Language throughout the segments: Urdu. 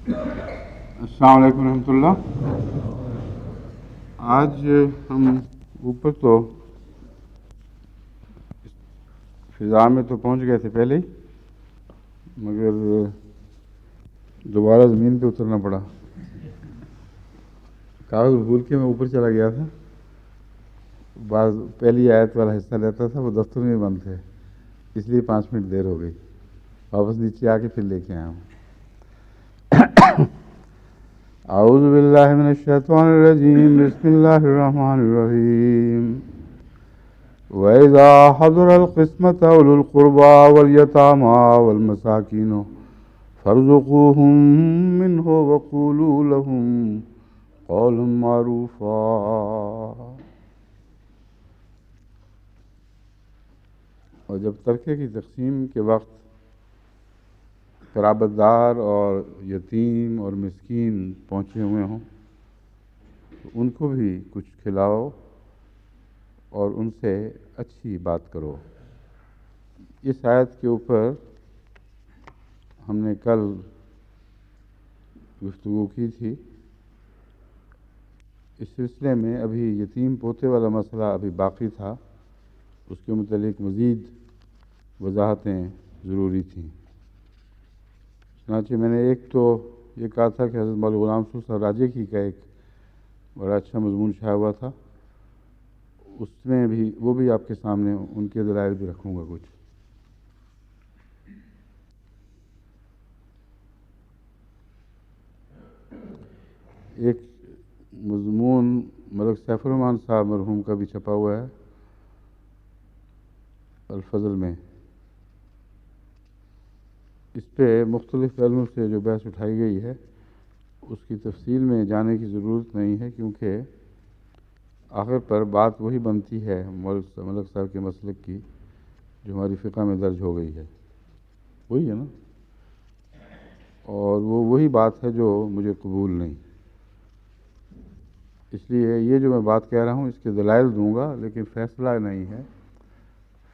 السلام علیکم ورحمۃ اللہ۔ آج ہم اوپر تو فضا میں تو پہنچ گئے تھے پہلے ہی، مگر دوبارہ زمین پہ اترنا پڑا۔ کاغذ بھول کے میں اوپر چلا گیا تھا، بعض پہلی آیت والا حصہ لیتا تھا، وہ دفتر میں بند تھے، اس لیے 5 منٹ دیر ہو گئی۔ واپس نیچے آ کے پھر لے کے آیا ہوں۔ اعوذ باللہ من الشیطان الرجیم، بسم اللہ الرحمن الرحیم۔ وَإِذَا حَضَرَ الْقِسْمَةَ أُولُو الْقُرْبَى وَالْيَتَامَى وَالْمَسَاكِينُ فَارْزُقُوهُم مِّنْهُ وَقُولُوا لَهُمْ قَوْلًا مَّعْرُوفًا۔ اور جب ترکے کی تقسیم کے وقت قرابت دار اور یتیم اور مسکین پہنچے ہوئے ہوں تو ان کو بھی کچھ کھلاؤ اور ان سے اچھی بات کرو۔ اس آیت کے اوپر ہم نے کل گفتگو کی تھی۔ اس سلسلے میں ابھی یتیم پوتے والا مسئلہ ابھی باقی تھا، اس کے متعلق مزید وضاحتیں ضروری تھیں۔ چنانچہ میں نے ایک تو یہ کہا تھا کہ حضرت مولانا غلام رسول صاحب راجے کی کا ایک بڑا اچھا مضمون چھایا ہوا تھا، اس میں بھی وہ بھی آپ کے سامنے ان کے دلائل بھی رکھوں گا کچھ۔ ایک مضمون ملک سیف الرحمن صاحب مرحوم کا بھی چھپا ہوا ہے الفضل میں، اس پہ مختلف پہلوؤں سے جو بحث اٹھائی گئی ہے اس کی تفصیل میں جانے کی ضرورت نہیں ہے، کیونکہ آخر پر بات وہی بنتی ہے ملک صاحب کے مسلک کی جو ہماری فقہ میں درج ہو گئی ہے، وہی ہے نا، اور وہ وہی بات ہے جو مجھے قبول نہیں۔ اس لیے یہ جو میں بات کہہ رہا ہوں اس کے دلائل دوں گا، لیکن فیصلہ نہیں ہے۔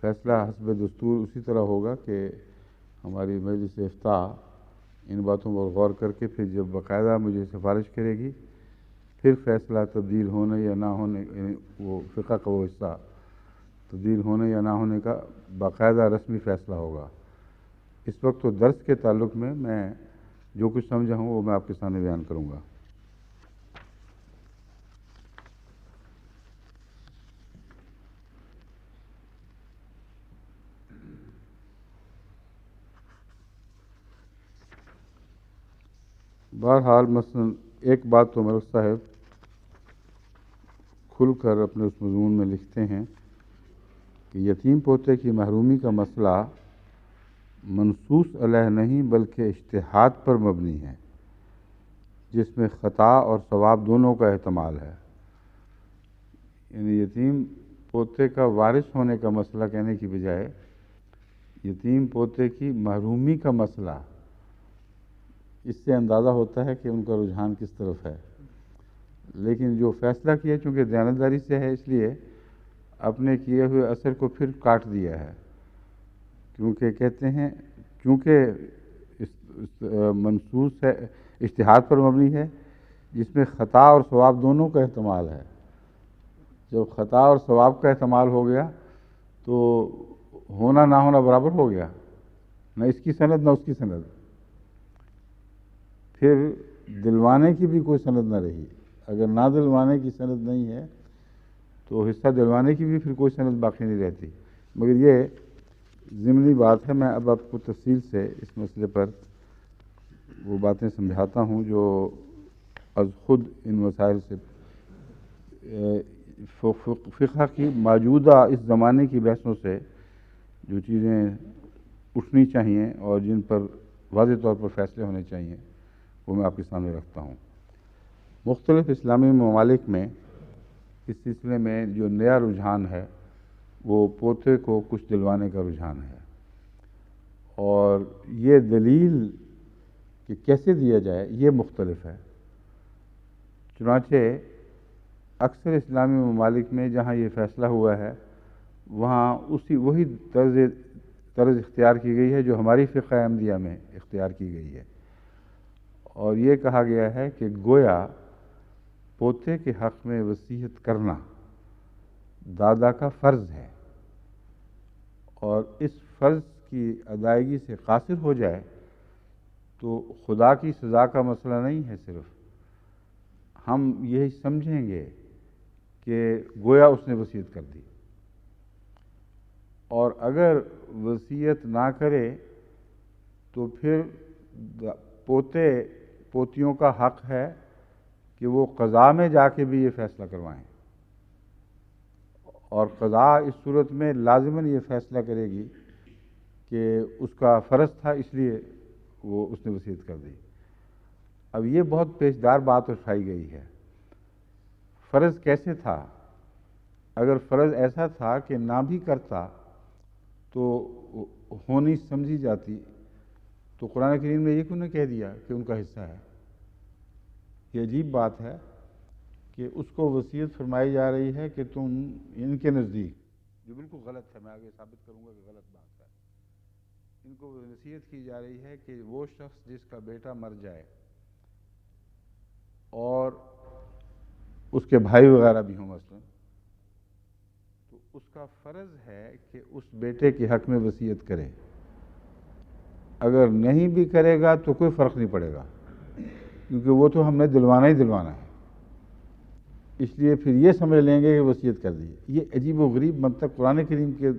فیصلہ حسب دستور اسی طرح ہوگا کہ ہماری مجلس افتاء ان باتوں پر غور کر کے پھر جب باقاعدہ مجھے سفارش کرے گی، پھر فیصلہ تبدیل ہونے یا نہ ہونے، وہ فقہ کا وہ حصہ تبدیل ہونے یا نہ ہونے کا باقاعدہ رسمی فیصلہ ہوگا۔ اس وقت تو درس کے تعلق میں جو کچھ سمجھا ہوں وہ میں آپ کے سامنے بیان کروں گا۔ بہرحال مثلا ایک بات تو ملک صاحب کھل کر اپنے اس مضمون میں لکھتے ہیں کہ یتیم پوتے کی محرومی کا مسئلہ منصوص علیہ نہیں بلکہ اجتہاد پر مبنی ہے، جس میں خطا اور ثواب دونوں کا احتمال ہے۔ یعنی یتیم پوتے کا وارث ہونے کا مسئلہ کہنے کی بجائے یتیم پوتے کی محرومی کا مسئلہ، اس سے اندازہ ہوتا ہے کہ ان کا رجحان کس طرف ہے۔ لیکن جو فیصلہ کیا چونکہ دیانتداری سے ہے، اس لیے اپنے کیے ہوئے اثر کو پھر کاٹ دیا ہے، کیونکہ کہتے ہیں چونکہ منصوص ہے، اجتہاد پر مبنی ہے، جس میں خطا اور ثواب دونوں کا احتمال ہے۔ جب خطا اور ثواب کا احتمال ہو گیا تو ہونا نہ ہونا برابر ہو گیا، نہ اس کی سند نہ اس کی سند، پھر دلوانے کی بھی کوئی سند نہ رہی۔ اگر نہ دلوانے کی سند نہیں ہے تو حصہ دلوانے کی بھی پھر کوئی سند باقی نہیں رہتی۔ مگر یہ ضمنی بات ہے، میں اب آپ کو تفصیل سے اس مسئلے پر وہ باتیں سمجھاتا ہوں جو از خود ان مسائل سے فقہ کی موجودہ اس زمانے کی بحثوں سے جو چیزیں اٹھنی چاہیے اور جن پر واضح طور پر فیصلے ہونے چاہیے وہ میں آپ کے سامنے رکھتا ہوں۔ مختلف اسلامی ممالک میں اس سلسلے میں جو نیا رجحان ہے وہ پوتے کو کچھ دلوانے کا رجحان ہے، اور یہ دلیل کہ کیسے دیا جائے یہ مختلف ہے۔ چنانچہ اکثر اسلامی ممالک میں جہاں یہ فیصلہ ہوا ہے وہاں وہی طرز اختیار کی گئی ہے جو ہماری فقہ احمدیہ میں اختیار کی گئی ہے، اور یہ کہا گیا ہے کہ گویا پوتے کے حق میں وصیت کرنا دادا کا فرض ہے، اور اس فرض کی ادائیگی سے قاصر ہو جائے تو خدا کی سزا کا مسئلہ نہیں ہے، صرف ہم یہی سمجھیں گے کہ گویا اس نے وصیت کر دی، اور اگر وصیت نہ کرے تو پھر پوتے پوتیوں کا حق ہے کہ وہ قضاء میں جا کے بھی یہ فیصلہ کروائیں، اور قضاء اس صورت میں لازماً یہ فیصلہ کرے گی کہ اس کا فرض تھا اس لیے وہ اس نے وصیت کر دی۔ اب یہ بہت پیچیدہ بات اٹھائی گئی ہے، فرض کیسے تھا؟ اگر فرض ایسا تھا کہ نہ بھی کرتا تو ہونی سمجھی جاتی تو قرآن کریم نے یہ کیوں نہیں کہہ دیا کہ ان کا حصہ ہے؟ یہ عجیب بات ہے کہ اس کو وصیت فرمائی جا رہی ہے کہ تم ان کے نزدیک، جو بالکل غلط ہے، میں آگے ثابت کروں گا کہ غلط بات ہے، ان کو وصیت کی جا رہی ہے کہ وہ شخص جس کا بیٹا مر جائے اور اس کے بھائی وغیرہ بھی ہوں مثلا، تو اس کا فرض ہے کہ اس بیٹے کے حق میں وصیت کرے، اگر نہیں بھی کرے گا تو کوئی فرق نہیں پڑے گا، کیونکہ وہ تو ہم نے دلوانا ہی دلوانا ہے، اس لیے پھر یہ سمجھ لیں گے کہ وصیت کر دی۔ یہ عجیب و غریب منطق قرآن کریم کے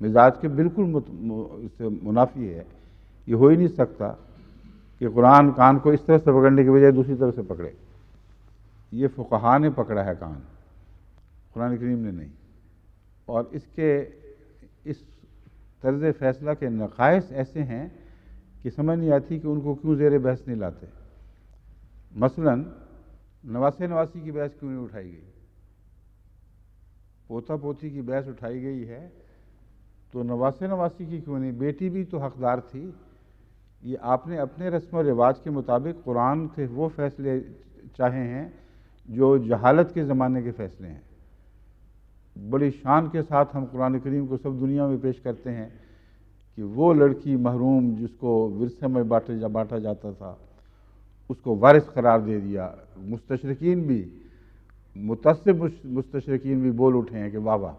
مزاج کے بالکل منافی ہے، یہ ہو ہی نہیں سکتا کہ قرآن کان کو اس طرح سے پکڑنے کی بجائے دوسری طرف سے پکڑے۔ یہ فقہا نے پکڑا ہے کان، قرآن کریم نے نہیں، اور اس طرز فیصلہ کے نقائص ایسے ہیں کہ سمجھ نہیں آتی کہ ان کو کیوں زیر بحث نہیں لاتے۔ مثلا نواسے نواسی کی بحث کیوں نہیں اٹھائی گئی؟ پوتا پوتی کی بحث اٹھائی گئی ہے تو نواسے نواسی کی کیوں نہیں؟ بیٹی بھی تو حقدار تھی۔ یہ آپ نے اپنے رسم و رواج کے مطابق قرآن سے وہ فیصلے چاہے ہیں جو جہالت کے زمانے کے فیصلے ہیں۔ بڑی شان کے ساتھ ہم قرآن کریم کو سب دنیا میں پیش کرتے ہیں کہ وہ لڑکی محروم جس کو ورثے میں بانٹا جاتا تھا اس کو وارث قرار دے دیا۔ مستشرقین بھی، متعصب مستشرقین بھی بول اٹھے ہیں کہ واہ واہ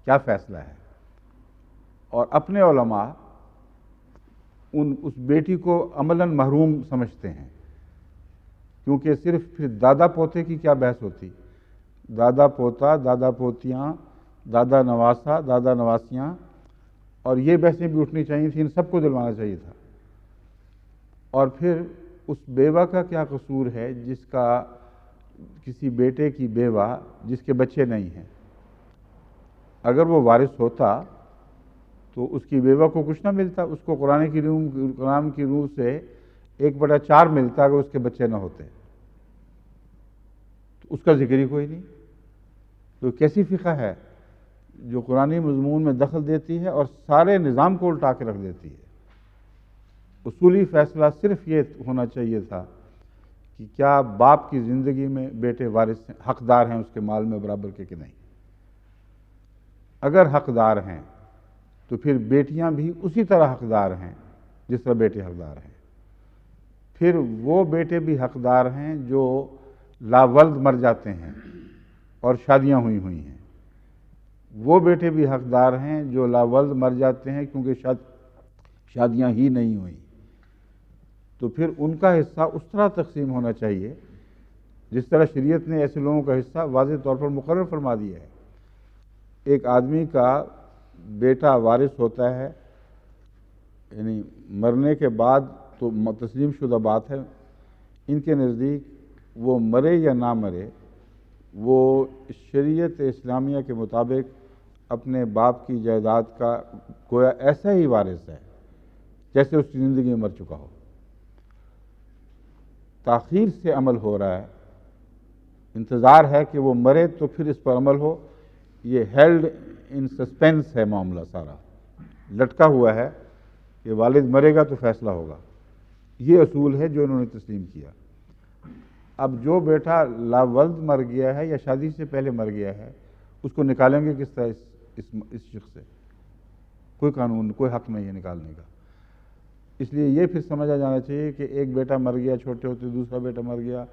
کیا فیصلہ ہے، اور اپنے علماء اس بیٹی کو عملاً محروم سمجھتے ہیں، کیونکہ صرف پھر دادا پوتے کی کیا بحث ہوتی؟ دادا پوتا، دادا پوتیاں، دادا نواسا، دادا نواسیاں، اور یہ بحثیں بھی اٹھنی چاہیے تھیں، ان سب کو دلوانا چاہیے تھا۔ اور پھر اس بیوہ کا کیا قصور ہے جس کا، کسی بیٹے کی بیوہ جس کے بچے نہیں ہیں، اگر وہ وارث ہوتا تو اس کی بیوہ کو کچھ نہ ملتا، اس کو قرآن کی روح سے 1/4 ملتا اگر اس کے بچے نہ ہوتے، تو اس کا ذکر ہی کوئی نہیں۔ تو کیسی فقہ ہے جو قرآنی مضمون میں دخل دیتی ہے اور سارے نظام کو الٹا کے رکھ دیتی ہے؟ اصولی فیصلہ صرف یہ ہونا چاہیے تھا کہ کیا باپ کی زندگی میں بیٹے وارث حقدار ہیں اس کے مال میں برابر کے کہ نہیں؟ اگر حقدار ہیں تو پھر بیٹیاں بھی اسی طرح حقدار ہیں جس طرح بیٹے حقدار ہیں۔ پھر وہ بیٹے بھی حقدار ہیں جو لاولد مر جاتے ہیں اور شادیاں ہوئی ہیں، وہ بیٹے بھی حقدار ہیں جو لاولد مر جاتے ہیں کیونکہ شادیاں ہی نہیں ہوئیں، تو پھر ان کا حصہ اس طرح تقسیم ہونا چاہیے جس طرح شریعت نے ایسے لوگوں کا حصہ واضح طور پر مقرر فرما دیا ہے۔ ایک آدمی کا بیٹا وارث ہوتا ہے، یعنی مرنے کے بعد تو تسلیم شدہ بات ہے، ان کے نزدیک وہ مرے یا نہ مرے، وہ شریعت اسلامیہ کے مطابق اپنے باپ کی جائیداد کا گویا ایسا ہی وارث ہے جیسے اس کی زندگی میں مر چکا ہو۔ تاخیر سے عمل ہو رہا ہے، انتظار ہے کہ وہ مرے تو پھر اس پر عمل ہو، یہ ہیلڈ ان سسپینس ہے، معاملہ سارا لٹکا ہوا ہے کہ والد مرے گا تو فیصلہ ہوگا۔ یہ اصول ہے جو انہوں نے تسلیم کیا۔ اب جو بیٹا لاولد مر گیا ہے یا شادی سے پہلے مر گیا ہے اس کو نکالیں گے کس طرح اس شخص سے؟ کوئی قانون، کوئی حق نہیں ہے نکالنے کا۔ اس لیے یہ پھر سمجھا جانا چاہیے کہ ایک بیٹا مر گیا چھوٹے ہوتے، دوسرا بیٹا مر گیا،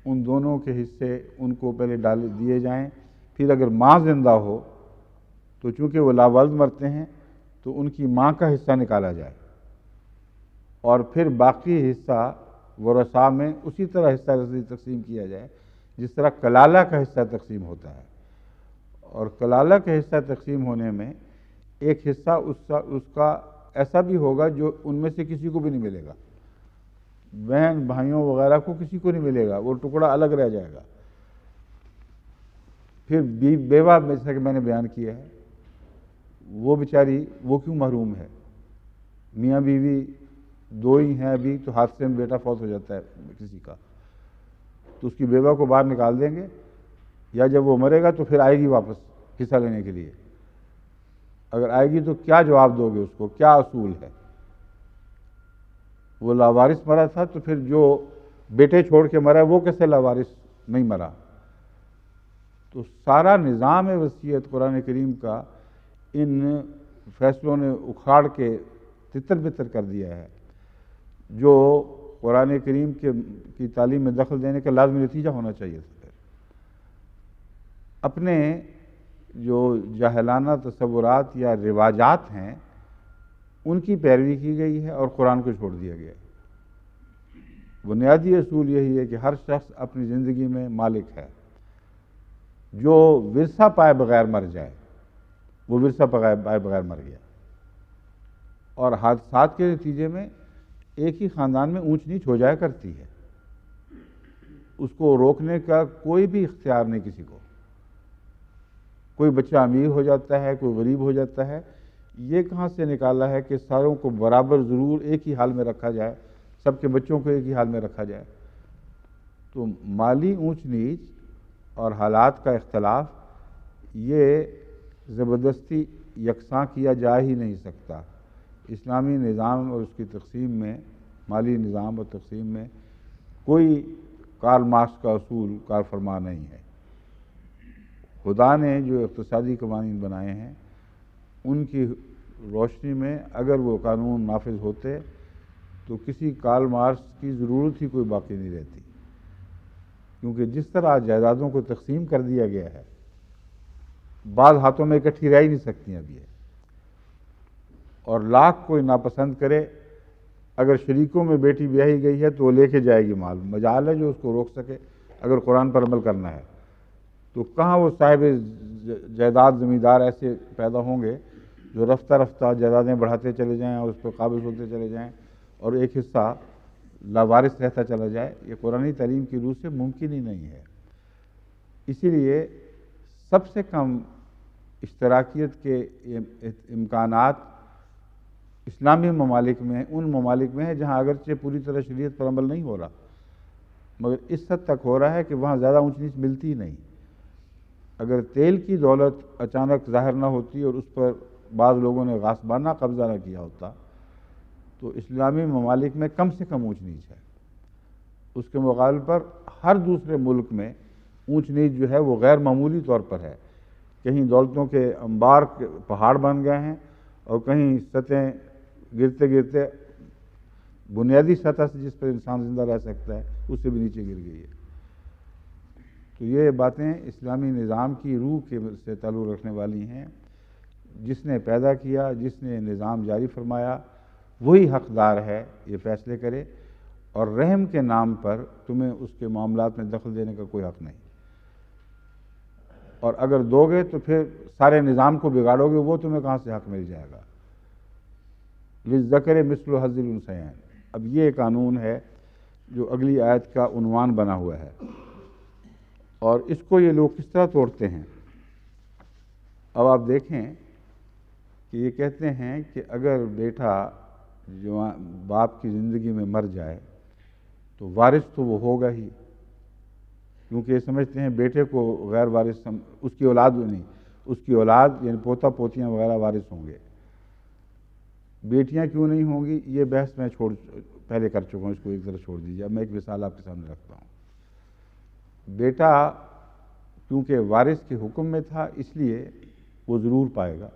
ان دونوں کے حصے ان کو پہلے دیے جائیں، پھر اگر ماں زندہ ہو تو چونکہ وہ لاوالد مرتے ہیں تو ان کی ماں کا حصہ نکالا جائے، اور پھر باقی حصہ ورثاء میں اسی طرح حصہ رسی تقسیم کیا جائے جس طرح کلالہ کا حصہ تقسیم ہوتا ہے۔ اور کلالہ کا حصہ تقسیم ہونے میں ایک حصہ اس کا ایسا بھی ہوگا جو ان میں سے کسی کو بھی نہیں ملے گا، بہن بھائیوں وغیرہ کو کسی کو نہیں ملے گا، وہ ٹکڑا الگ رہ جائے گا۔ پھر بیوہ جیسا کہ میں نے بیان کیا ہے، وہ بیچاری وہ کیوں محروم ہے؟ میاں بیوی دو ہی ہیں ابھی، تو حادثے میں بیٹا فوت ہو جاتا ہے کسی کا، تو اس کی بیوہ کو باہر نکال دیں گے، یا جب وہ مرے گا تو پھر آئے گی واپس حصہ لینے کے لیے؟ اگر آئے گی تو کیا جواب دو گے اس کو؟ کیا اصول ہے؟ وہ لاوارث مرا تھا تو پھر جو بیٹے چھوڑ کے مرا وہ کیسے لاوارث نہیں مرا؟ تو سارا نظام وصیت قرآن کریم کا ان فیصلوں نے اکھاڑ کے تتر بتر کر دیا ہے، جو قرآن کریم کی تعلیم میں دخل دینے کا لازمی نتیجہ ہونا چاہیے تھا۔ اپنے جو جاہلانہ تصورات یا رواجات ہیں ان کی پیروی کی گئی ہے اور قرآن کو چھوڑ دیا گیا ہے۔ بنیادی اصول یہی ہے کہ ہر شخص اپنی زندگی میں مالک ہے، جو ورثہ پائے بغیر مر جائے وہ ورثہ پائے بغیر مر گیا، اور حادثات کے نتیجے میں ایک ہی خاندان میں اونچ نیچ ہو جایا کرتی ہے، اس کو روکنے کا کوئی بھی اختیار نہیں کسی کو۔ کوئی بچہ امیر ہو جاتا ہے، کوئی غریب ہو جاتا ہے، یہ کہاں سے نکالا ہے کہ ساروں کو برابر ضرور ایک ہی حال میں رکھا جائے، سب کے بچوں کو ایک ہی حال میں رکھا جائے؟ تو مالی اونچ نیچ اور حالات کا اختلاف یہ زبردستی یکساں کیا جا ہی نہیں سکتا۔ اسلامی نظام اور اس کی تقسیم میں، مالی نظام اور تقسیم میں کوئی کارل مارکس کا اصول کار فرما نہیں ہے۔ خدا نے جو اقتصادی قوانین بنائے ہیں ان کی روشنی میں اگر وہ قانون نافذ ہوتے تو کسی کارل مارکس کی ضرورت ہی کوئی باقی نہیں رہتی، کیونکہ جس طرح جائیدادوں کو تقسیم کر دیا گیا ہے بعض ہاتھوں میں اکٹھی رہ ہی نہیں سکتی اب یہ، اور لاکھ کوئی ناپسند کرے، اگر شریکوں میں بیٹی بیاہی گئی ہے تو وہ لے کے جائے گی مال، مجال ہے جو اس کو روک سکے اگر قرآن پر عمل کرنا ہے؟ تو کہاں وہ صاحب جائیداد زمیندار ایسے پیدا ہوں گے جو رفتہ رفتہ جائیدادیں بڑھاتے چلے جائیں اور اس پہ قابض ہوتے چلے جائیں اور ایک حصہ لاوارث رہتا چلا جائے؟ یہ قرآنی تعلیم کی روح سے ممکن ہی نہیں ہے۔ اسی لیے سب سے کم اشتراکیت کے امکانات اسلامی ممالک میں، ان ممالک میں ہے جہاں اگرچہ پوری طرح شریعت پر عمل نہیں ہو رہا، مگر اس حد تک ہو رہا ہے کہ وہاں زیادہ اونچ نیچ ملتی ہی نہیں۔ اگر تیل کی دولت اچانک ظاہر نہ ہوتی اور اس پر بعض لوگوں نے غاصبانہ قبضہ نہ کیا ہوتا تو اسلامی ممالک میں کم سے کم اونچ نیچ ہے۔ اس کے مقابل پر ہر دوسرے ملک میں اونچ نیچ جو ہے وہ غیر معمولی طور پر ہے، کہیں دولتوں کے انبار کے پہاڑ بن گئے ہیں اور کہیں سطحیں گرتے گرتے بنیادی سطح سے جس پر انسان زندہ رہ سکتا ہے اس سے بھی نیچے گر گئی ہے۔ تو یہ باتیں اسلامی نظام کی روح کے سے تعلق رکھنے والی ہیں۔ جس نے پیدا کیا، جس نے نظام جاری فرمایا، وہی حقدار ہے یہ فیصلے کرے، اور رحم کے نام پر تمہیں اس کے معاملات میں دخل دینے کا کوئی حق نہیں، اور اگر دو گے تو پھر سارے نظام کو بگاڑو گے، وہ تمہیں کہاں سے حق مل جائے گا؟ للذکر مثل حظ الانثیین۔ اب یہ قانون ہے جو اگلی آیت کا عنوان بنا ہوا ہے، اور اس کو یہ لوگ کس طرح توڑتے ہیں۔ اب آپ دیکھیں کہ یہ کہتے ہیں کہ اگر بیٹا جو باپ کی زندگی میں مر جائے تو وارث تو وہ ہوگا ہی، کیونکہ یہ سمجھتے ہیں بیٹے کو غیر وارث اس کی اولاد نہیں، اس کی اولاد یعنی پوتا پوتیاں وغیرہ وارث ہوں گے۔ بیٹیاں کیوں نہیں ہوں گی یہ بحث میں پہلے کر چکا ہوں، اس کو ایک طرف چھوڑ دیجیے۔ اب میں ایک مثال آپ کے سامنے رکھتا ہوں۔ بیٹا کیونکہ وارث کے حکم میں تھا اس لیے وہ ضرور پائے گا،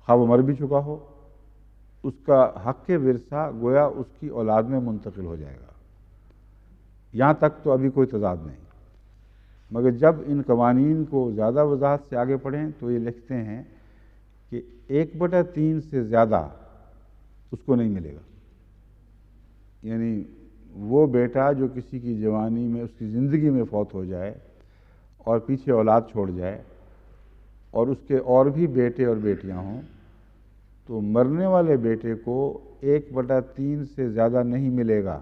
خواہ وہ مر بھی چکا ہو، اس کا حق ورثہ گویا اس کی اولاد میں منتقل ہو جائے گا۔ یہاں تک تو ابھی کوئی تضاد نہیں، مگر جب ان قوانین کو زیادہ وضاحت سے آگے پڑھیں تو یہ لکھتے ہیں کہ 1/3 سے زیادہ اس کو نہیں ملے گا۔ یعنی وہ بیٹا جو کسی کی جوانی میں، اس کی زندگی میں فوت ہو جائے اور پیچھے اولاد چھوڑ جائے اور اس کے اور بھی بیٹے اور بیٹیاں ہوں، تو مرنے والے بیٹے کو 1/3 سے زیادہ نہیں ملے گا۔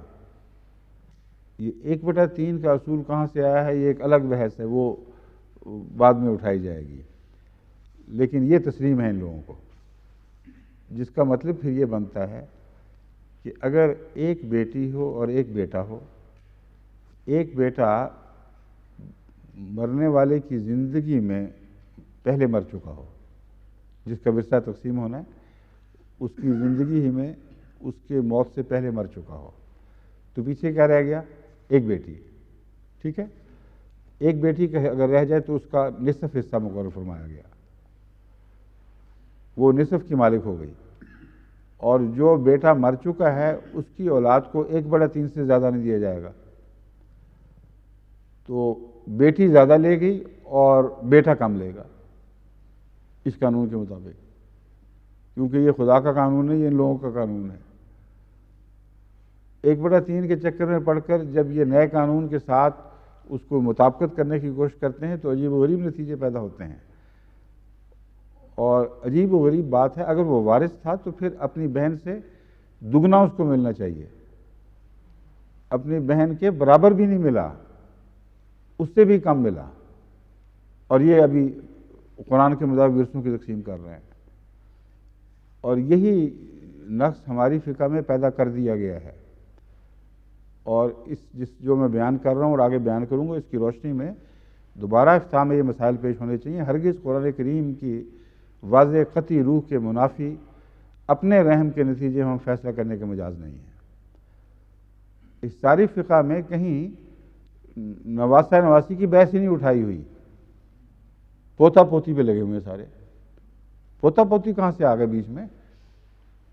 یہ 1/3 کا اصول کہاں سے آیا ہے، یہ ایک الگ بحث ہے، وہ بعد میں اٹھائی جائے گی، لیکن یہ تسلیم ہے ان لوگوں کو، جس کا مطلب پھر یہ بنتا ہے کہ اگر ایک بیٹی ہو اور ایک بیٹا ہو، ایک بیٹا مرنے والے کی زندگی میں پہلے مر چکا ہو، جس کا ورثہ تقسیم ہونا ہے، اس کی زندگی ہی میں اس کے موت سے پہلے مر چکا ہو، تو پیچھے کیا رہ گیا؟ ایک بیٹی، ٹھیک ہے؟ ایک بیٹی کا اگر رہ جائے تو اس کا نصف حصہ مقرر فرمایا گیا، وہ نصف کی مالک ہو گئی، اور جو بیٹا مر چکا ہے اس کی اولاد کو 1/3 سے زیادہ نہیں دیا جائے گا، تو بیٹی زیادہ لے گئی اور بیٹا کم لے گا اس قانون کے مطابق، کیونکہ یہ خدا کا قانون ہے، یہ ان لوگوں کا قانون ہے۔ 1/3 کے چکر میں پڑھ کر جب یہ نئے قانون کے ساتھ اس کو مطابقت کرنے کی کوشش کرتے ہیں تو عجیب و غریب نتیجے پیدا ہوتے ہیں، اور عجیب و غریب بات ہے، اگر وہ وارث تھا تو پھر اپنی بہن سے دگنا اس کو ملنا چاہیے، اپنی بہن کے برابر بھی نہیں ملا، اس سے بھی کم ملا، اور یہ ابھی قرآن کے مطابق ورثوں کی تقسیم کر رہے ہیں، اور یہی نقص ہماری فقہ میں پیدا کر دیا گیا ہے، اور جو میں بیان کر رہا ہوں اور آگے بیان کروں گا، اس کی روشنی میں دوبارہ افتتاح میں یہ مسائل پیش ہونے چاہیے۔ ہرگز قرآن کریم کی واضح قطعی روح کے منافی اپنے رحم کے نتیجے میں ہم فیصلہ کرنے کے مجاز نہیں ہے۔ اس ساری فقہ میں کہیں نواسہ نواسی کی بحث ہی نہیں اٹھائی ہوئی، پوتا پوتی پہ لگے ہوئے ہیں سارے۔ پوتا پوتی کہاں سے آ گئے بیچ میں؟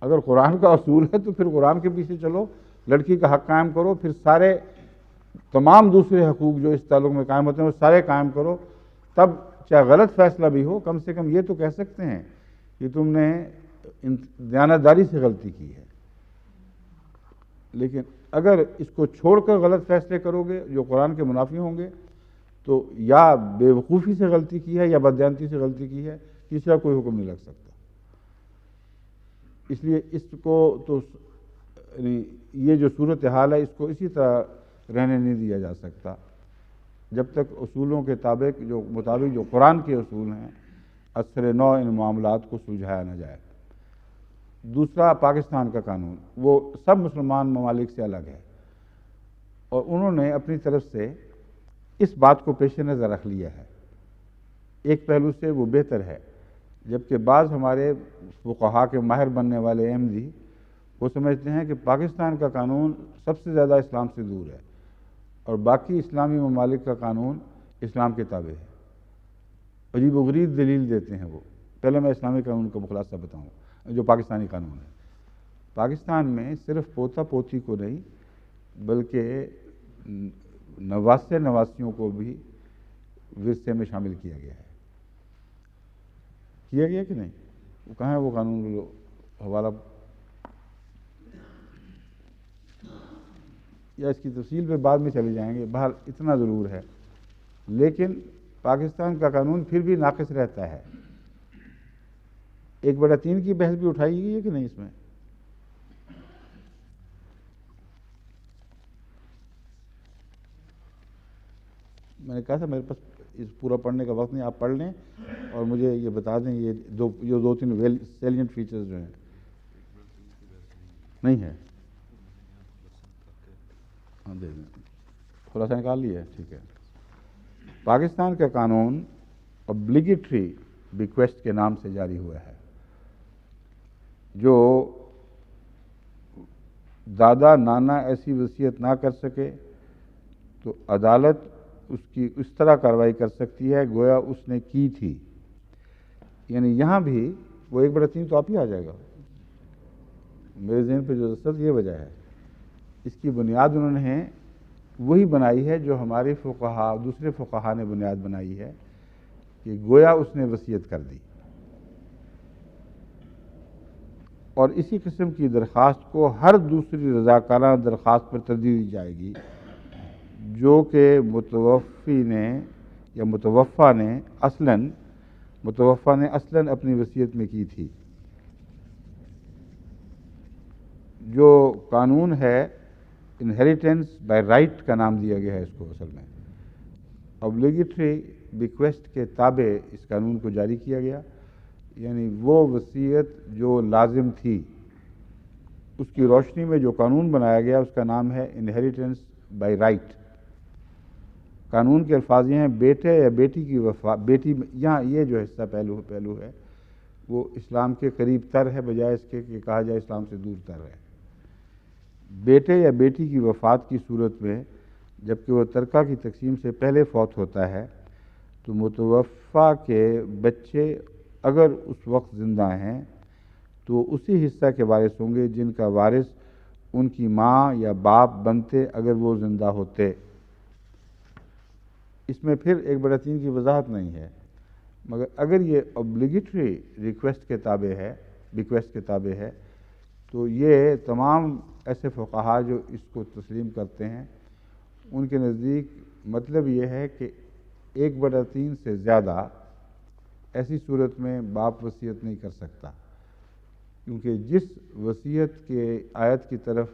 اگر قرآن کا اصول ہے تو پھر قرآن کے پیچھے چلو، لڑکی کا حق قائم کرو، پھر سارے تمام دوسرے حقوق جو اس تعلق میں قائم ہوتے ہیں وہ سارے قائم کرو، تب چاہے غلط فیصلہ بھی ہو کم سے کم یہ تو کہہ سکتے ہیں کہ تم نے دیانتداری سے غلطی کی ہے۔ لیکن اگر اس کو چھوڑ کر غلط فیصلے کرو گے جو قرآن کے منافی ہوں گے تو یا بے وقوفی سے غلطی کی ہے یا بددیانتی سے غلطی کی ہے، تیسرا کوئی حکم نہیں لگ سکتا۔ اس لیے اس کو تو یہ جو صورتحال ہے اس کو اسی طرح رہنے نہیں دیا جا سکتا جب تک اصولوں کے مطابق جو قرآن کے اصول ہیں اثر نو ان معاملات کو سلجھایا نہ جائے۔ دوسرا، پاکستان کا قانون وہ سب مسلمان ممالک سے الگ ہے، اور انہوں نے اپنی طرف سے اس بات کو پیش نظر رکھ لیا ہے۔ ایک پہلو سے وہ بہتر ہے، جبکہ بعض ہمارے فقہا کے ماہر بننے والے احمدی وہ سمجھتے ہیں کہ پاکستان کا قانون سب سے زیادہ اسلام سے دور ہے اور باقی اسلامی ممالک کا قانون اسلام کے تابع ہے۔ عجیب و غریب دلیل دیتے ہیں وہ۔ پہلے میں اسلامی قانون کا خلاصہ بتاؤں جو پاکستانی قانون ہے۔ پاکستان میں صرف پوتا پوتی کو نہیں بلکہ نواسے نواسیوں کو بھی ورثے میں شامل کیا گیا ہے۔ کیا گیا کہ نہیں؟ وہ کہاں ہے وہ قانون؟ حوالہ یا اس کی تفصیل پہ بعد میں چلے جائیں گے، بہر اتنا ضرور ہے، لیکن پاکستان کا قانون پھر بھی ناقص رہتا ہے۔ 1/3 کی بحث بھی اٹھائی گئی ہے کہ نہیں اس میں؟ میں نے کہا تھا میرے پاس اس پورا پڑھنے کا وقت نہیں، آپ پڑھ لیں اور مجھے یہ بتا دیں یہ دو تین سیلینٹ فیچرز جو ہیں۔ نہیں ہے؟ ہاں دے دیں، خلاصہ نکال لیا ہے، ٹھیک ہے۔ پاکستان کا قانون obligatory bequest کے نام سے جاری ہوا ہے۔ جو دادا نانا ایسی وصیت نہ کر سکے تو عدالت اس کی اس طرح کارروائی کر سکتی ہے گویا اس نے کی تھی۔ یعنی یہاں بھی وہ 1/3 تو آپ ہی آ جائے گا، میرے ذہن پہ جو اثر یہ وجہ ہے، اس کی بنیاد انہوں نے وہی بنائی ہے جو ہمارے فقہا دوسرے فقہا نے بنیاد بنائی ہے کہ گویا اس نے وصیت کر دی، اور اسی قسم کی درخواست کو ہر دوسری رضاکارانہ درخواست پر ترجیح دی جائے گی جو کہ متوفی نے یا متوفا نے اصلاً اپنی وصیت میں کی تھی۔ جو قانون ہے انہیریٹنس بائی رائٹ کا نام دیا گیا ہے اس کو، اصل میں اوبلیگیٹری بیکویسٹ کے تابع اس قانون کو جاری کیا گیا، یعنی وہ وصیت جو لازم تھی اس کی روشنی میں جو قانون بنایا گیا اس کا نام ہے انہیریٹنس بائی رائٹ۔ قانون کے الفاظ یہ ہیں بیٹے یا بیٹی کی بیٹی، یہاں یہ جو حصہ پہلو ہے وہ اسلام کے قریب تر ہے بجائے اس کے کہ کہا جائے اسلام سے دور تر ہے۔ بیٹے یا بیٹی کی وفات کی صورت میں جبکہ وہ ترکہ کی تقسیم سے پہلے فوت ہوتا ہے تو متوفا کے بچے اگر اس وقت زندہ ہیں تو اسی حصہ کے وارث ہوں گے جن کا وارث ان کی ماں یا باپ بنتے اگر وہ زندہ ہوتے۔ اس میں پھر 1/3 کی وضاحت نہیں ہے، مگر اگر یہ اوبلیگیٹری ریکویسٹ کے تابع ہے، بیکویسٹ کے تابع ہے، تو یہ تمام ایسے فقہا جو اس کو تسلیم کرتے ہیں ان کے نزدیک مطلب یہ ہے کہ 1/3 سے زیادہ ایسی صورت میں باپ وصیت نہیں کر سکتا، کیونکہ جس وصیت کے آیت کی طرف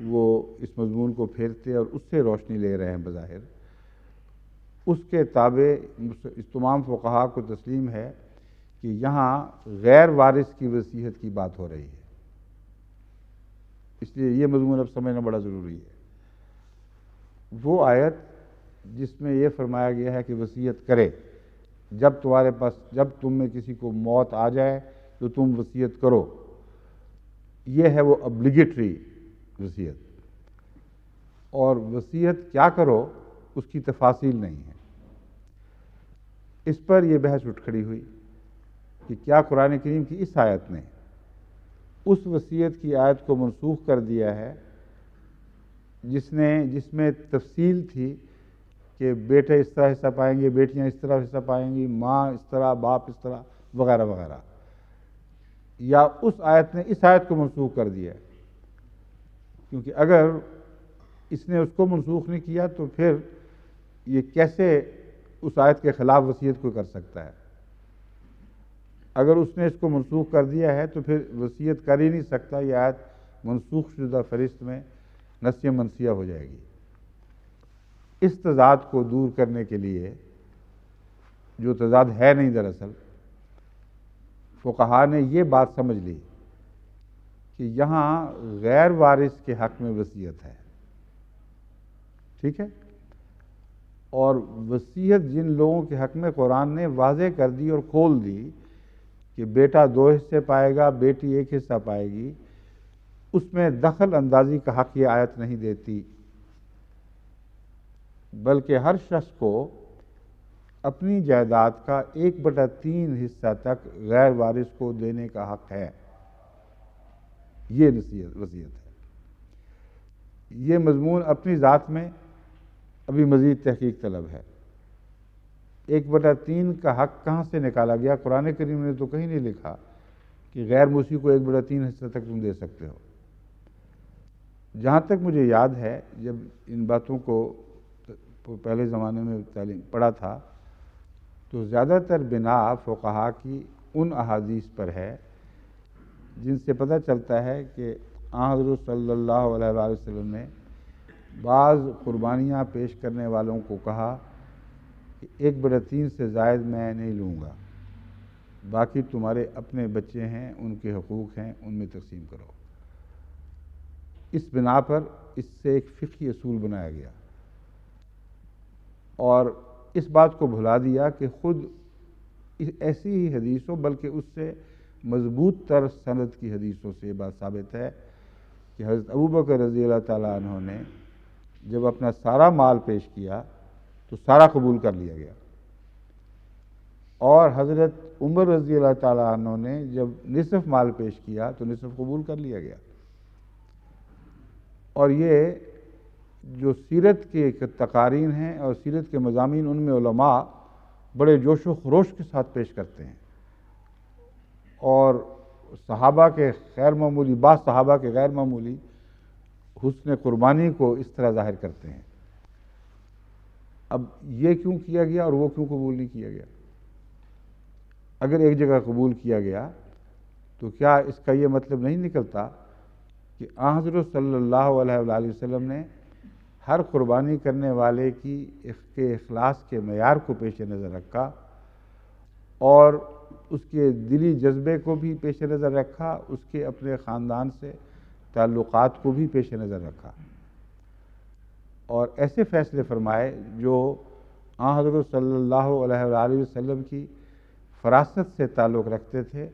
وہ اس مضمون کو پھیرتے اور اس سے روشنی لے رہے ہیں بظاہر، اس کے تابع اس تمام فقہا کو تسلیم ہے کہ یہاں غیر وارث کی وصیت کی بات ہو رہی ہے۔ اس لیے یہ مضمون اب سمجھنا بڑا ضروری ہے۔ وہ آیت جس میں یہ فرمایا گیا ہے کہ وصیت کرے، جب تم میں کسی کو موت آ جائے تو تم وصیت کرو، یہ ہے وہ ابلیگیٹری وصیت، اور وصیت کیا کرو اس کی تفاصیل نہیں ہے۔ اس پر یہ بحث اٹھ کھڑی ہوئی کہ کیا قرآن کریم کی اس آیت نے اس وصیت کی آیت کو منسوخ کر دیا ہے جس میں تفصیل تھی کہ بیٹے اس طرح حصہ پائیں گے، بیٹیاں اس طرح حصہ پائیں گی، ماں اس طرح، باپ اس طرح، وغیرہ وغیرہ، یا اس آیت نے اس آیت کو منسوخ کر دیا ہے؟ کیونکہ اگر اس نے اس کو منسوخ نہیں کیا تو پھر یہ کیسے اس آیت کے خلاف وصیت کوئی کر سکتا ہے؟ اگر اس نے اس کو منسوخ کر دیا ہے تو پھر وصیت کر ہی نہیں سکتا، یہ آیت منسوخ شدہ فہرست میں نسیہ منسیہ ہو جائے گی۔ اس تضاد کو دور کرنے کے لیے، جو تضاد ہے نہیں دراصل، فقہا نے یہ بات سمجھ لی کہ یہاں غیر وارث کے حق میں وصیت ہے، ٹھیک ہے، اور وصیت جن لوگوں کے حق میں قرآن نے واضح کر دی اور کھول دی کہ بیٹا 2 حصے پائے گا، بیٹی 1 حصہ پائے گی، اس میں دخل اندازی کا حق یہ آیت نہیں دیتی، بلکہ ہر شخص کو اپنی جائیداد کا 1/3 حصہ تک غیر وارث کو دینے کا حق ہے۔ یہ وصیت ہے۔ یہ مضمون اپنی ذات میں ابھی مزید تحقیق طلب ہے۔ 1/3 کا حق کہاں سے نکالا گیا؟ قرآن کریم نے تو کہیں نہیں لکھا کہ غیر موسی کو 1/3 حصہ تک تم دے سکتے ہو۔ جہاں تک مجھے یاد ہے، جب ان باتوں کو پہلے زمانے میں تعلیم پڑھا تھا تو زیادہ تر بنا فقہا کی ان احادیث پر ہے جن سے پتہ چلتا ہے کہ حضرت صلی اللہ علیہ وآلہ وسلم نے بعض قربانیاں پیش کرنے والوں کو کہا کہ 1/3 سے زائد میں نہیں لوں گا، باقی تمہارے اپنے بچے ہیں، ان کے حقوق ہیں، ان میں تقسیم کرو۔ اس بنا پر اس سے ایک فقہی اصول بنایا گیا، اور اس بات کو بھلا دیا کہ خود ایسی ہی حدیثوں بلکہ اس سے مضبوط تر سند کی حدیثوں سے یہ بات ثابت ہے کہ حضرت ابوبکر رضی اللہ تعالیٰ عنہ نے جب اپنا سارا مال پیش کیا تو سارا قبول کر لیا گیا، اور حضرت عمر رضی اللہ تعالیٰ عنہ نے جب نصف مال پیش کیا تو نصف قبول کر لیا گیا۔ اور یہ جو سیرت کے تقارین ہیں اور سیرت کے مضامین، ان میں علماء بڑے جوش و خروش کے ساتھ پیش کرتے ہیں، اور صحابہ کے غیر معمولی، بعض صحابہ کے غیر معمولی حسن قربانی کو اس طرح ظاہر کرتے ہیں۔ اب یہ کیوں کیا گیا اور وہ کیوں قبول نہیں کیا گیا؟ اگر ایک جگہ قبول کیا گیا تو کیا اس کا یہ مطلب نہیں نکلتا کہ آن حضرت صلی اللہ علیہ وآلہ وسلم نے ہر قربانی کرنے والے کے اخلاص کے معیار کو پیش نظر رکھا اور اس کے دلی جذبے کو بھی پیش نظر رکھا، اس کے اپنے خاندان سے تعلقات کو بھی پیش نظر رکھا، اور ایسے فیصلے فرمائے جو آن حضرت صلی اللہ علیہ وآلہ وسلم کی فراست سے تعلق رکھتے تھے۔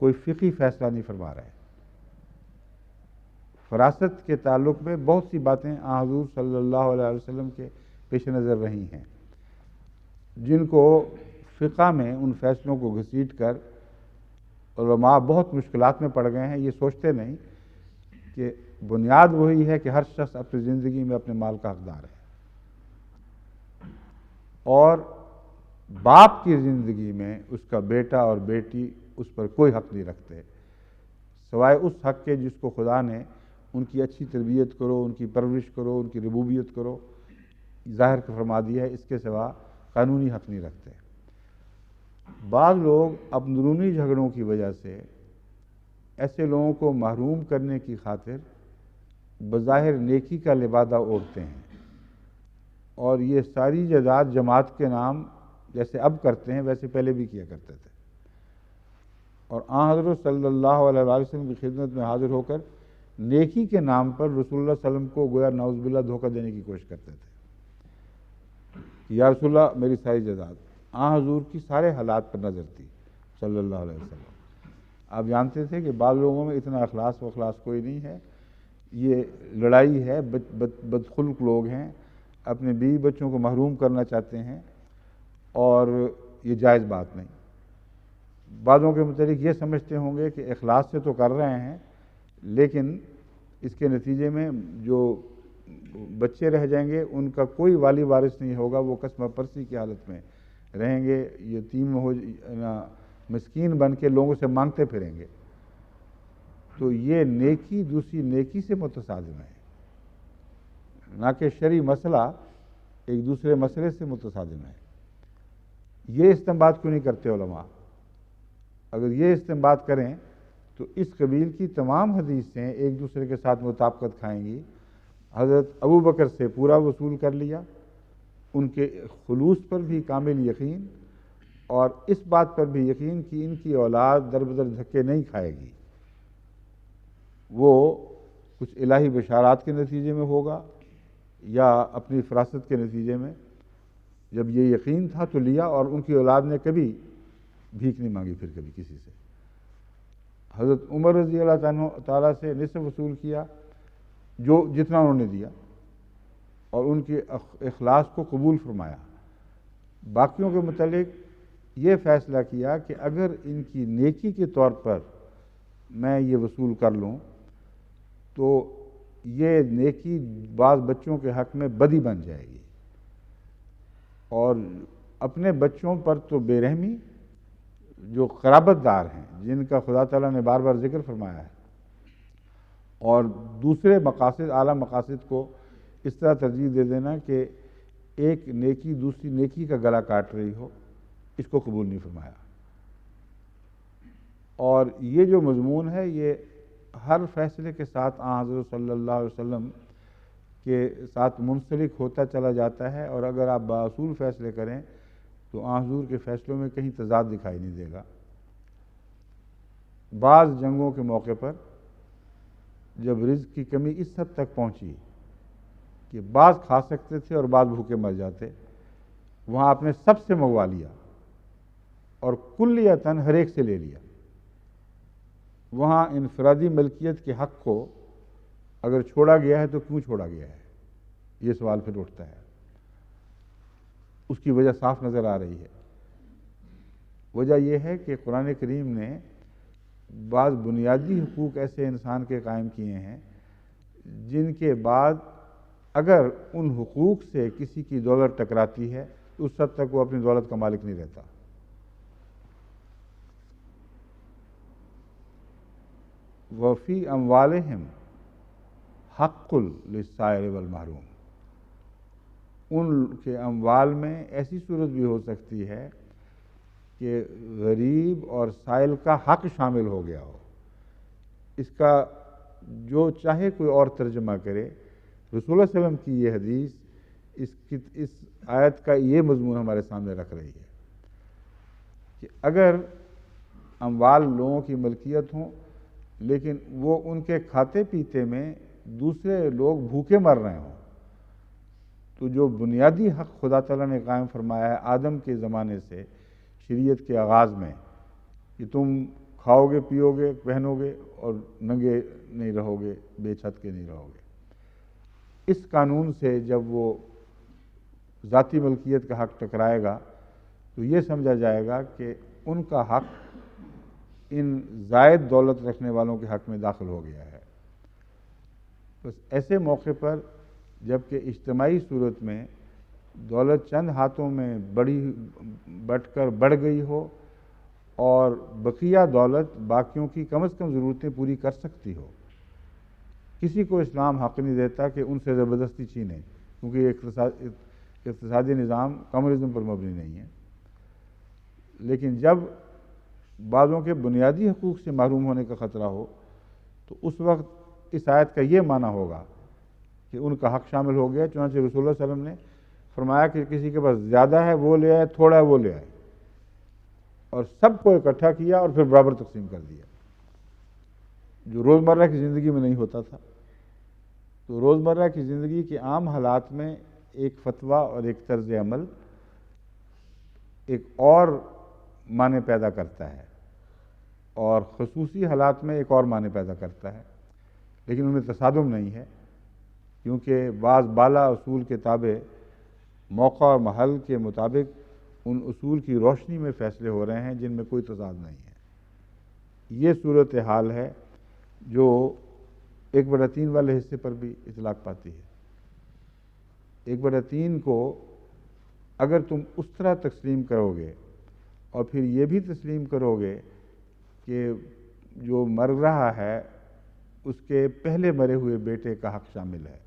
کوئی فقہی فیصلہ نہیں فرما رہے، فراست کے تعلق میں بہت سی باتیں آن حضور صلی اللہ علیہ وسلم کے پیش نظر رہی ہیں، جن کو فقہ میں ان فیصلوں کو گھسیٹ کر علماء بہت مشکلات میں پڑ گئے ہیں۔ یہ سوچتے نہیں کہ بنیاد وہی ہے کہ ہر شخص اپنی زندگی میں اپنے مال کا حقدار ہے، اور باپ کی زندگی میں اس کا بیٹا اور بیٹی اس پر کوئی حق نہیں رکھتے سوائے اس حق کے جس کو خدا نے ان کی اچھی تربیت کرو، ان کی پرورش کرو، ان کی ربوبیت کرو ظاہر فرما دیا ہے، اس کے سوا قانونی حق نہیں رکھتے۔ بعض لوگ اندرونی جھگڑوں کی وجہ سے ایسے لوگوں کو محروم کرنے کی خاطر بظاہر نیکی کا لبادہ اوڑھتے ہیں، اور یہ ساری جائیداد جماعت کے نام جیسے اب کرتے ہیں ویسے پہلے بھی کیا کرتے تھے، اور آن حضرت صلی اللہ علیہ وآلہ وسلم کی خدمت میں حاضر ہو کر نیکی کے نام پر رسول اللہ صلی اللہ علیہ وسلم کو گویا نعوذ باللہ دھوکہ دینے کی کوشش کرتے تھے کہ یا رسول اللہ میری ساری جائیداد۔ آن حضور کی سارے حالات پر نظر تھی صلی اللہ علیہ وسلم۔ آپ جانتے تھے کہ بعض لوگوں میں اتنا اخلاص و اخلاص کوئی نہیں ہے، یہ لڑائی ہے، بدخلق لوگ ہیں، اپنے بیوی بچوں کو محروم کرنا چاہتے ہیں، اور یہ جائز بات نہیں۔ بعضوں کے متعلق یہ سمجھتے ہوں گے کہ اخلاص سے تو کر رہے ہیں، لیکن اس کے نتیجے میں جو بچے رہ جائیں گے ان کا کوئی والی وارث نہیں ہوگا، وہ قسمہ پرسی کی حالت میں رہیں گے، یتیم مسکین بن کے لوگوں سے مانگتے پھریں گے۔ تو یہ نیکی دوسری نیکی سے متصادم ہے، نہ کہ شرعی مسئلہ ایک دوسرے مسئلے سے متصادم ہے۔ یہ استنباط کیوں نہیں کرتے علماء؟ اگر یہ استنباط کریں تو اس قبیل کی تمام حدیثیں ایک دوسرے کے ساتھ مطابقت کھائیں گی۔ حضرت ابو بکر سے پورا وصول کر لیا، ان کے خلوص پر بھی کامل یقین، اور اس بات پر بھی یقین کہ ان کی اولاد در بدر دھکے نہیں کھائے گی، وہ کچھ الہی بشارات کے نتیجے میں ہوگا یا اپنی فراست کے نتیجے میں۔ جب یہ یقین تھا تو لیا، اور ان کی اولاد نے کبھی بھیک نہیں مانگی پھر کبھی کسی سے۔ حضرت عمر رضی اللہ تعالیٰ سے نصف وصول کیا جو جتنا انہوں نے دیا، اور ان کے اخلاص کو قبول فرمایا۔ باقیوں کے متعلق یہ فیصلہ کیا کہ اگر ان کی نیکی کے طور پر میں یہ وصول کر لوں تو یہ نیکی بعض بچوں کے حق میں بدی بن جائے گی، اور اپنے بچوں پر تو بے رحمی، جو قرابت دار ہیں جن کا خدا تعالیٰ نے بار بار ذکر فرمایا ہے، اور دوسرے مقاصد اعلیٰ مقاصد کو اس طرح ترجیح دے دینا کہ ایک نیکی دوسری نیکی کا گلا کاٹ رہی ہو، اس کو قبول نہیں فرمایا۔ اور یہ جو مضمون ہے یہ ہر فیصلے کے ساتھ آن حضرت صلی اللہ علیہ وسلم کے ساتھ منسلک ہوتا چلا جاتا ہے، اور اگر آپ باصول فیصلے کریں تو آن حضور کے فیصلوں میں کہیں تضاد دکھائی نہیں دے گا۔ بعض جنگوں کے موقع پر جب رزق کی کمی اس حد تک پہنچی کہ بعض کھا سکتے تھے اور بعض بھوکے مر جاتے، وہاں آپ نے سب سے منگوا لیا اور کلیتاً ہر ایک سے لے لیا۔ وہاں انفرادی ملکیت کے حق کو اگر چھوڑا گیا ہے تو کیوں چھوڑا گیا ہے، یہ سوال پھر اٹھتا ہے۔ اس کی وجہ صاف نظر آ رہی ہے وجہ یہ ہے کہ قرآن کریم نے بعض بنیادی حقوق ایسے انسان کے قائم کیے ہیں جن کے بعد اگر ان حقوق سے کسی کی دولت ٹکراتی ہے تو اس حد تک وہ اپنی دولت کا مالک نہیں رہتا۔ وفی اموالہم حق للسائل والمحروم، ان کے اموال میں ایسی صورت بھی ہو سکتی ہے کہ غریب اور سائل کا حق شامل ہو گیا ہو۔ اس کا جو چاہے کوئی اور ترجمہ کرے، رسول اللہ صلی اللہ علیہ وسلم کی یہ حدیث اس آیت کا یہ مضمون ہمارے سامنے رکھ رہی ہے کہ اگر اموال لوگوں کی ملکیت ہوں لیکن وہ ان کے کھاتے پیتے میں دوسرے لوگ بھوکے مر رہے ہوں، تو جو بنیادی حق خدا تعالیٰ نے قائم فرمایا ہے آدم کے زمانے سے شریعت کے آغاز میں کہ تم کھاؤ گے پیو گے پہنو گے اور ننگے نہیں رہو گے، بے چھت کے نہیں رہو گے، اس قانون سے جب وہ ذاتی ملکیت کا حق ٹکرائے گا تو یہ سمجھا جائے گا کہ ان کا حق ان زائد دولت رکھنے والوں کے حق میں داخل ہو گیا ہے۔ بس ایسے موقع پر جب کہ اجتماعی صورت میں دولت چند ہاتھوں میں بڑھ گئی ہو اور بقیہ دولت باقیوں کی کم از کم ضرورتیں پوری کر سکتی ہو، کسی کو اسلام حق نہیں دیتا کہ ان سے زبردستی چھینے، کیونکہ یہ اقتصادی نظام کمیونزم پر مبنی نہیں ہے۔ لیکن جب بعضوں کے بنیادی حقوق سے محروم ہونے کا خطرہ ہو تو اس وقت اس آیت کا یہ معنی ہوگا کہ ان کا حق شامل ہو گیا۔ چنانچہ رسول اللہ صلی اللہ علیہ وسلم نے فرمایا کہ کسی کے پاس زیادہ ہے وہ لے آئے، تھوڑا ہے وہ لے آئے، اور سب کو اکٹھا کیا اور پھر برابر تقسیم کر دیا، جو روزمرہ کی زندگی میں نہیں ہوتا تھا۔ تو روزمرہ کی زندگی کے عام حالات میں ایک فتویٰ اور ایک طرز عمل ایک اور معنی پیدا کرتا ہے اور خصوصی حالات میں ایک اور معنی پیدا کرتا ہے، لیکن ان میں تصادم نہیں ہے، کیونکہ بعض بالا اصول کے تابع موقع اور محل کے مطابق ان اصول کی روشنی میں فیصلے ہو رہے ہیں جن میں کوئی تضاد نہیں ہے۔ یہ صورتحال ہے جو 1/3 والے حصے پر بھی اطلاق پاتی ہے۔ 1/3 کو اگر تم اس طرح تقسیم کرو گے اور پھر یہ بھی تسلیم کرو گے کہ جو مر رہا ہے اس کے پہلے مرے ہوئے بیٹے کا حق شامل ہے،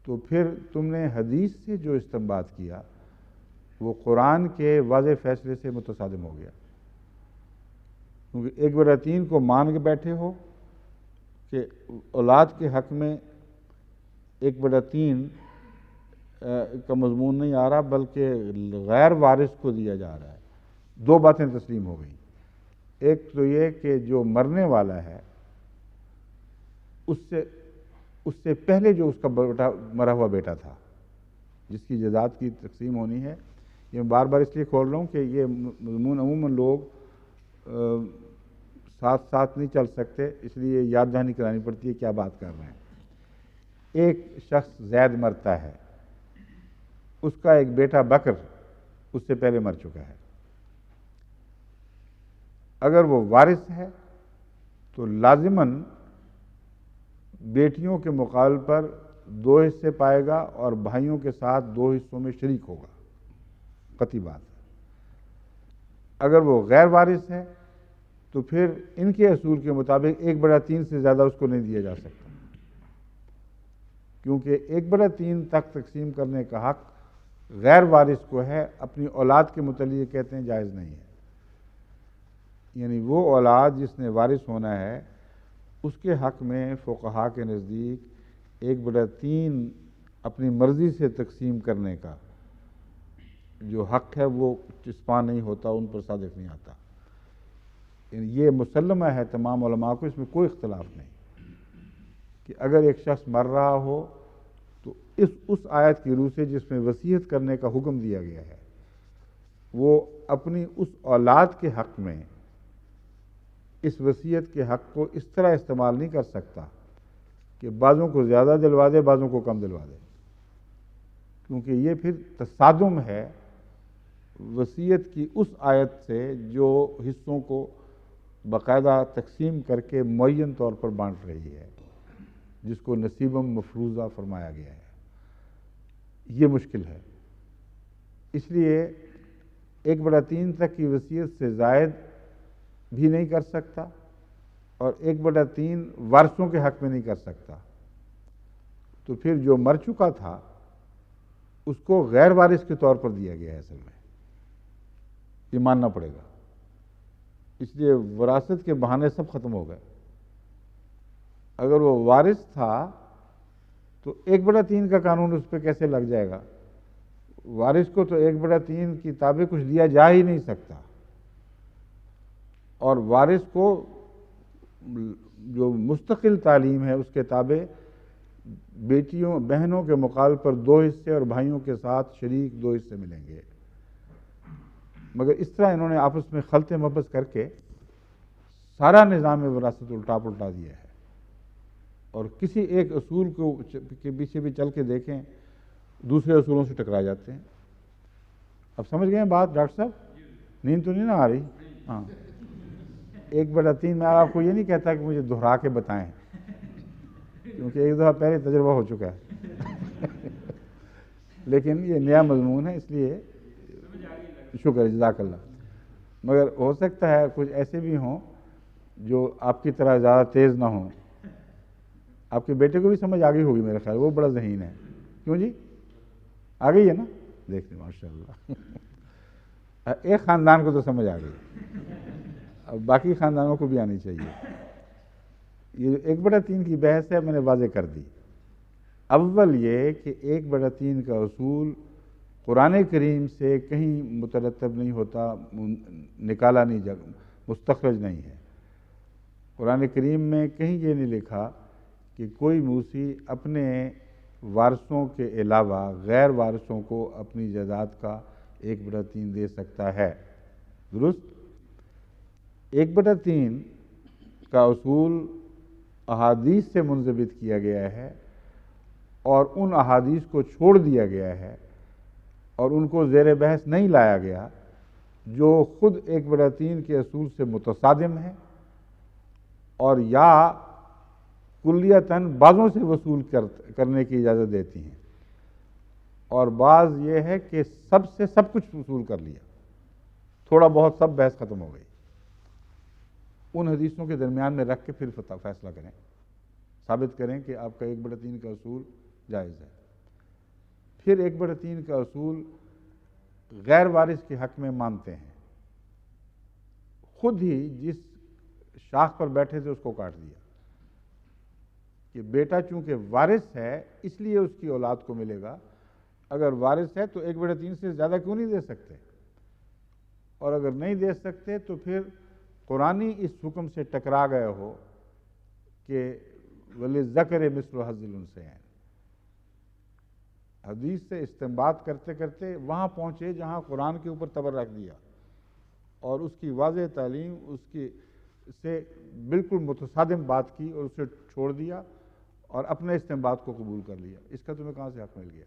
تو پھر تم نے حدیث سے جو استنباط کیا وہ قرآن کے واضح فیصلے سے متصادم ہو گیا، کیونکہ 1/3 کو مان کے بیٹھے ہو کہ اولاد کے حق میں 1/3 کا مضمون نہیں آ رہا بلکہ غیر وارث کو دیا جا رہا ہے۔ دو باتیں تسلیم ہو گئیں، ایک تو یہ کہ جو مرنے والا ہے اس سے پہلے جو اس کا مرا ہوا بیٹا تھا جس کی جائیداد کی تقسیم ہونی ہے، یہ میں بار بار اس لیے کھول رہا ہوں کہ یہ مضمون عموماً لوگ ساتھ ساتھ نہیں چل سکتے، اس لیے یاد دہانی کرانی پڑتی ہے کیا بات کر رہے ہیں۔ ایک شخص زید مرتا ہے، اس کا ایک بیٹا بکر اس سے پہلے مر چکا ہے، اگر وہ وارث ہے تو لازماً بیٹیوں کے مقابل پر 2 حصے پائے گا اور بھائیوں کے ساتھ 2 حصوں میں شریک ہوگا، قطعی بات ہے۔ اگر وہ غیر وارث ہے تو پھر ان کے اصول کے مطابق 1/3 سے زیادہ اس کو نہیں دیا جا سکتا، کیونکہ 1/3 تک تقسیم کرنے کا حق غیر وارث کو ہے، اپنی اولاد کے متعلق کہتے ہیں جائز نہیں ہے۔ یعنی وہ اولاد جس نے وارث ہونا ہے اس کے حق میں فقہا کے نزدیک 1/3 اپنی مرضی سے تقسیم کرنے کا جو حق ہے وہ چسپاں نہیں ہوتا، ان پر صادق نہیں آتا۔ یعنی یہ مسلمہ ہے تمام علماء کو، اس میں کوئی اختلاف نہیں کہ اگر ایک شخص مر رہا ہو تو اس آیت کی روح سے جس میں وصیت کرنے کا حکم دیا گیا ہے وہ اپنی اس اولاد کے حق میں اس وصیت کے حق کو اس طرح استعمال نہیں کر سکتا کہ بعضوں کو زیادہ دلوا دے بعضوں کو کم دلوا دے، کیونکہ یہ پھر تصادم ہے وصیت کی اس آیت سے جو حصوں کو باقاعدہ تقسیم کر کے معین طور پر بانٹ رہی ہے، جس کو نصیبم مفروضہ فرمایا گیا ہے۔ یہ مشکل ہے، اس لیے 1/3 تک کی وصیت سے زائد بھی نہیں کر سکتا، اور 1/3 وارثوں کے حق میں نہیں کر سکتا۔ تو پھر جو مر چکا تھا اس کو غیر وارث کے طور پر دیا گیا ہے، اصل میں یہ ماننا پڑے گا۔ اس لیے وراثت کے بہانے سب ختم ہو گئے۔ اگر وہ وارث تھا تو 1/3 کا قانون اس پہ کیسے لگ جائے گا؟ وارث کو تو 1/3 کی تابع کچھ دیا جا ہی نہیں سکتا، اور وارث کو جو مستقل تعلیم ہے اس کے تابع بیٹیوں بہنوں کے مقابل پر 2 حصے اور بھائیوں کے ساتھ شریک 2 حصے ملیں گے۔ مگر اس طرح انہوں نے آپس میں خلط مبز کر کے سارا نظام وراثت الٹا پلٹا دیا ہے، اور کسی ایک اصول کو کے پیچھے بھی چل کے دیکھیں دوسرے اصولوں سے ٹکرا جاتے ہیں۔ اب سمجھ گئے ہیں بات ڈاکٹر صاحب؟ نیند تو نہیں نہ آ رہی؟ ہاں، 1/3 میں آپ کو یہ نہیں کہتا کہ مجھے دہرا کے بتائیں، کیونکہ ایک دفعہ پہلے تجربہ ہو چکا ہے لیکن یہ نیا مضمون ہے، اس لیے شکر، جزاک اللہ۔ مگر ہو سکتا ہے کچھ ایسے بھی ہوں جو آپ کی طرح زیادہ تیز نہ ہوں۔ آپ کے بیٹے کو بھی سمجھ آ گئی ہوگی میرے خیال، وہ بڑا ذہین ہے، کیوں جی؟ آ گئی ہے نا؟ دیکھ لیں ماشاء اللہ ایک خاندان کو تو سمجھ آ گئی، اب باقی خاندانوں کو بھی آنی چاہیے۔ یہ 1/3 کی بحث ہے، میں نے واضح کر دی۔ اول یہ کہ 1/3 کا اصول قرآن کریم سے کہیں مترتب نہیں ہوتا، نکالا نہیں جا، مستخرج نہیں ہے۔ قرآن کریم میں کہیں یہ نہیں لکھا کہ کوئی موسی اپنے وارثوں کے علاوہ غیر وارثوں کو اپنی جائیداد کا 1/3 دے سکتا ہے، درست؟ 1/3 کا اصول احادیث سے منضبط کیا گیا ہے، اور ان احادیث کو چھوڑ دیا گیا ہے اور ان کو زیر بحث نہیں لایا گیا جو خود 1/3 کے اصول سے متصادم ہیں، اور یا کلیتاً بعضوں سے وصول کرنے کی اجازت دیتی ہیں، اور بعض یہ ہے کہ سب سے سب کچھ وصول کر لیا، تھوڑا بہت سب بحث ختم ہو گئی۔ ان حدیثوں کے درمیان میں رکھ کے پھر فیصلہ کریں، ثابت کریں کہ آپ کا 1/3 کا اصول جائز ہے۔ پھر 1/3 کا اصول غیر وارث کے حق میں مانتے ہیں، خود ہی جس شاخ پر بیٹھے تھے اس کو کاٹ دیا کہ بیٹا چونکہ وارث ہے اس لیے اس کی اولاد کو ملے گا، اگر وارث ہے تو 1/3 سے زیادہ کیوں نہیں دے سکتے؟ اور اگر نہیں دے سکتے تو پھر قرآنی اس حکم سے ٹکرا گئے ہو کہ وَلِلذَّكَرِ مِثْلُ حَظِّ الْأُنثَيَيْنِ، حدیث سے استنباط کرتے کرتے وہاں پہنچے جہاں قرآن کے اوپر تبر رکھ دیا، اور اس کی واضح تعلیم اس کی سے بالکل متصادم بات کی اور اسے چھوڑ دیا اور اپنے استنباط کو قبول کر لیا۔ اس کا تمہیں کہاں سے حق مل گیا؟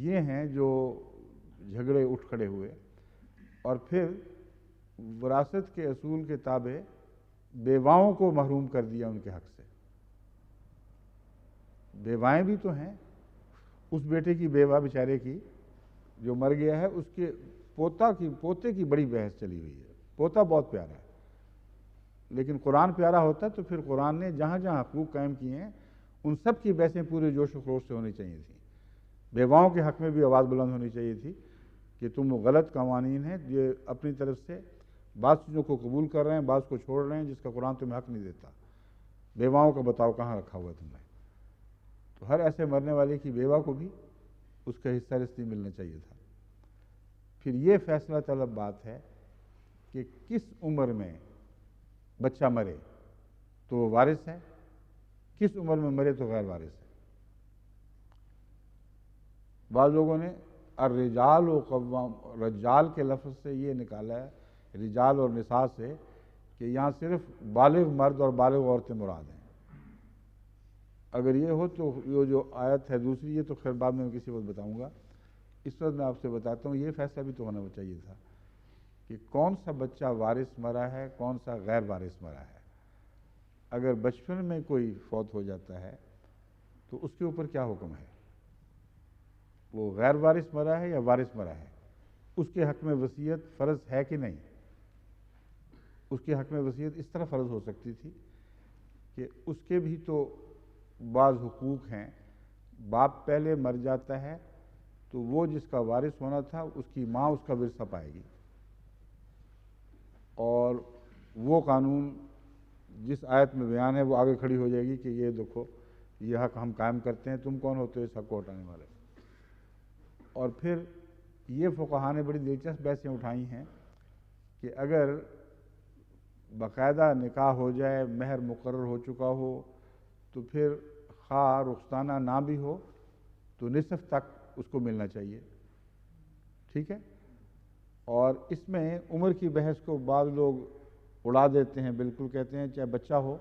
یہ ہیں جو جھگڑے اٹھ کھڑے ہوئے، اور پھر وراثت کے اصول کے تابع بیواؤں کو محروم کر دیا ان کے حق سے۔ بیوائیں بھی تو ہیں، اس بیٹے کی بیوہ بیچارے کی جو مر گیا ہے، اس کے پوتے کی بڑی بحث چلی ہوئی ہے۔ پوتا بہت پیارا ہے، لیکن قرآن پیارا ہوتا تو پھر قرآن نے جہاں جہاں حقوق قائم کیے ہیں ان سب کی بحثیں پورے جوش و خروش سے ہونی چاہیے تھیں۔ بیواؤں کے حق میں بھی آواز بلند ہونی چاہیے تھی کہ تم غلط قوانین ہیں، یہ اپنی طرف سے بعض چیزوں کو قبول کر رہے ہیں، بعض کو چھوڑ رہے ہیں جس کا قرآن تمہیں حق نہیں دیتا۔ بیواؤں کا بتاؤ کہاں رکھا ہوا ہے تم نے؟ تو ہر ایسے مرنے والے کی بیوہ کو بھی اس کا حصہ رستی ملنا چاہیے تھا۔ پھر یہ فیصلہ طلب بات ہے کہ کس عمر میں بچہ مرے تو وہ وارث ہے، کس عمر میں مرے تو غیر وارث ہے۔ بعض لوگوں نے الرجال و قوام، رجال کے لفظ سے یہ نکالا ہے رجال اور نساء سے کہ یہاں صرف بالغ مرد اور بالغ عورتیں مراد ہیں۔ اگر یہ ہو تو یہ جو آیت ہے دوسری، یہ تو خیر بعد میں کسی وقت بتاؤں گا اس وقت میں آپ سے بتاتا ہوں، یہ فیصلہ بھی تو ہونا چاہیے تھا کہ کون سا بچہ وارث مرا ہے، کون سا غیر وارث مرا ہے۔ اگر بچپن میں کوئی فوت ہو جاتا ہے تو اس کے اوپر کیا حکم ہے؟ وہ غیر وارث مرا ہے یا وارث مرا ہے؟ اس کے حق میں وصیت فرض ہے کہ نہیں؟ اس کے حق میں وصیت اس طرح فرض ہو سکتی تھی کہ اس کے بھی تو بعض حقوق ہیں۔ باپ پہلے مر جاتا ہے تو وہ جس کا وارث ہونا تھا اس کی ماں اس کا ورثہ پائے گی، اور وہ قانون جس آیت میں بیان ہے وہ آگے کھڑی ہو جائے گی کہ یہ دیکھو یہ حق ہم قائم کرتے ہیں، تم کون ہوتے ہو اس حق کو ہٹانے والے۔ اور پھر یہ فقہا نے بڑی دلچسپ بحثیں اٹھائی ہیں کہ اگر باقاعدہ نکاح ہو جائے، مہر مقرر ہو چکا ہو، تو پھر خواہ رخصتانہ نہ بھی ہو تو نصف تک اس کو ملنا چاہیے، ٹھیک ہے۔ اور اس میں عمر کی بحث کو بعض لوگ اڑا دیتے ہیں، بالکل کہتے ہیں چاہے بچہ ہو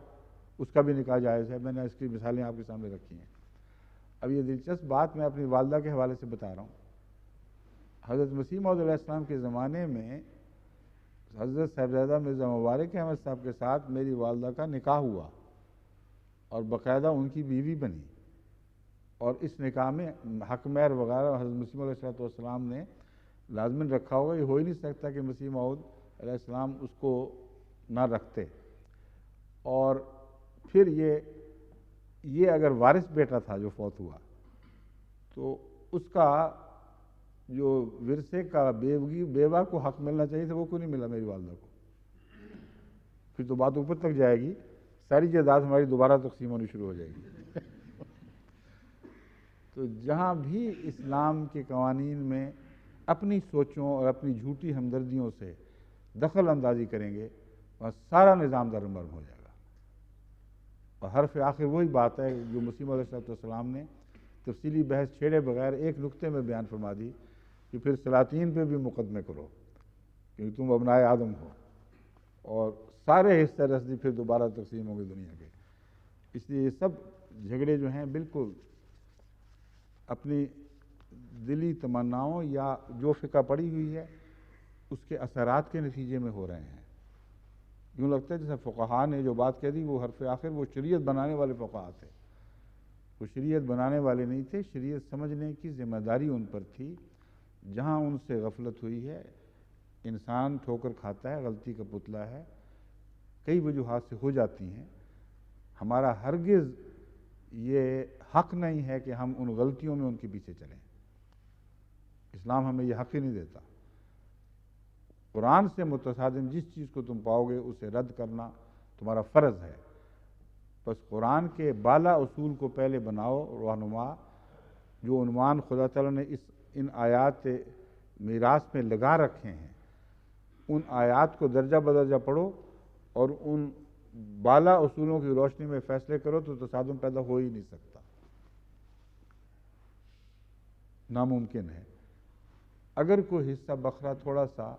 اس کا بھی نکاح جائز ہے۔ میں نے اس کی مثالیں آپ کے سامنے رکھی ہیں۔ اب یہ دلچسپ بات میں اپنی والدہ کے حوالے سے بتا رہا ہوں۔ حضرت مسیح موعود علیہ السلام کے زمانے میں حضرت صاحبزادہ مرزا مبارک احمد صاحب کے ساتھ میری والدہ کا نکاح ہوا اور باقاعدہ ان کی بیوی بنی، اور اس نکاح میں حق مہر وغیرہ حضرت مسیح موعود علیہ السلام نے لازماً رکھا ہوگا۔ یہ ہو ہی نہیں سکتا کہ مسیح موعود علیہ السلام اس کو نہ رکھتے۔ اور پھر یہ اگر وارث بیٹا تھا جو فوت ہوا تو اس کا جو ورثے کا بیوہ کو حق ملنا چاہیے تھا، وہ کیوں نہیں ملا میری والدہ کو؟ پھر تو بات اوپر تک جائے گی، ساری جائیداد ہماری دوبارہ تقسیم ہونی شروع ہو جائے گی۔ تو جہاں بھی اسلام کے قوانین میں اپنی سوچوں اور اپنی جھوٹی ہمدردیوں سے دخل اندازی کریں گے اور سارا نظام درمرم ہو جائے گا۔ اور حرف آخر وہی بات ہے جو مسیح علیہ السلام نے تفصیلی بحث چھیڑے بغیر ایک نقطے میں بیان فرما دی کہ پھر سلاطین پہ بھی مقدمے کرو کیونکہ تم ابنائے آدم ہو، اور سارے حصہ رسدی پھر دوبارہ تقسیم ہوں گے دنیا کے۔ اس لیے یہ سب جھگڑے جو ہیں بالکل اپنی دلی تمناؤں یا جو فقہ پڑی ہوئی ہے اس کے اثرات کے نتیجے میں ہو رہے ہیں۔ یوں لگتا ہے جیسے فقہا نے جو بات کہہ دی وہ حرف آخر وہ شریعت بنانے والے فقہا تھے، وہ شریعت بنانے والے نہیں تھے، شریعت سمجھنے کی ذمہ داری ان پر تھی۔ جہاں ان سے غفلت ہوئی ہے، انسان ٹھوکر کھاتا ہے، غلطی کا پتلا ہے، کئی وجوہات سے ہو جاتی ہیں۔ ہمارا ہرگز یہ حق نہیں ہے کہ ہم ان غلطیوں میں ان کے پیچھے چلیں، اسلام ہمیں یہ حق ہی نہیں دیتا۔ قرآن سے متصادم جس چیز کو تم پاؤ گے اسے رد کرنا تمہارا فرض ہے۔ بس قرآن کے بالا اصول کو پہلے بناؤ رہنما، جو عنوان خدا تعالیٰ نے ان آیات میراث میں لگا رکھے ہیں، ان آیات کو درجہ بدرجہ پڑھو اور ان بالا اصولوں کی روشنی میں فیصلے کرو تو تصادم پیدا ہو ہی نہیں سکتا، ناممکن ہے۔ اگر کوئی حصہ بکھرا تھوڑا سا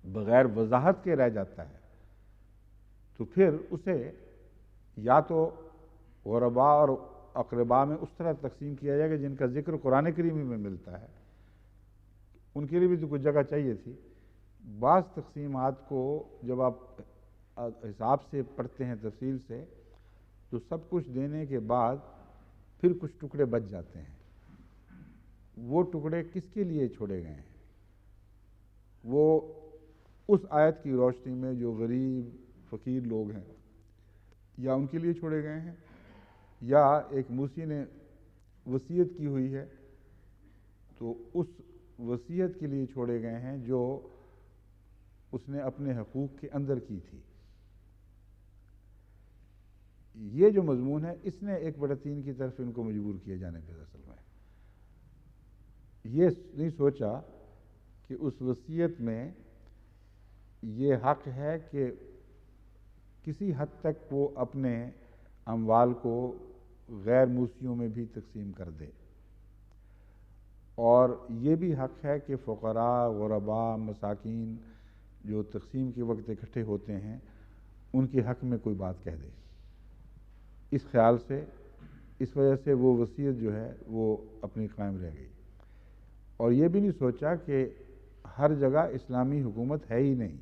بغیر وضاحت کے رہ جاتا ہے تو پھر اسے یا تو غرباء اور اقرباء میں اس طرح تقسیم کیا جائے گا جن کا ذکر قرآن کریم میں ملتا ہے، ان کے لیے بھی تو کچھ جگہ چاہیے تھی۔ بعض تقسیمات کو جب آپ حساب سے پڑھتے ہیں تفصیل سے تو سب کچھ دینے کے بعد پھر کچھ ٹکڑے بچ جاتے ہیں۔ وہ ٹکڑے کس کے لیے چھوڑے گئے ہیں؟ وہ اس آیت کی روشنی میں جو غریب فقیر لوگ ہیں یا ان کے لیے چھوڑے گئے ہیں، یا ایک موسی نے وصیت کی ہوئی ہے تو اس وصیت کے لیے چھوڑے گئے ہیں جو اس نے اپنے حقوق کے اندر کی تھی۔ یہ جو مضمون ہے اس نے 1/3 کی طرف ان کو مجبور کیا جانے پہ اصل میں یہ نہیں سوچا کہ اس وصیت میں یہ حق ہے کہ کسی حد تک وہ اپنے اموال کو غیر موسیوں میں بھی تقسیم کر دے، اور یہ بھی حق ہے کہ فقراء، غرباء، مساکین جو تقسیم کے وقت اکٹھے ہوتے ہیں ان کے حق میں کوئی بات کہہ دے۔ اس خیال سے، اس وجہ سے وہ وصیت جو ہے وہ اپنی قائم رہ گئی۔ اور یہ بھی نہیں سوچا کہ ہر جگہ اسلامی حکومت ہے ہی نہیں،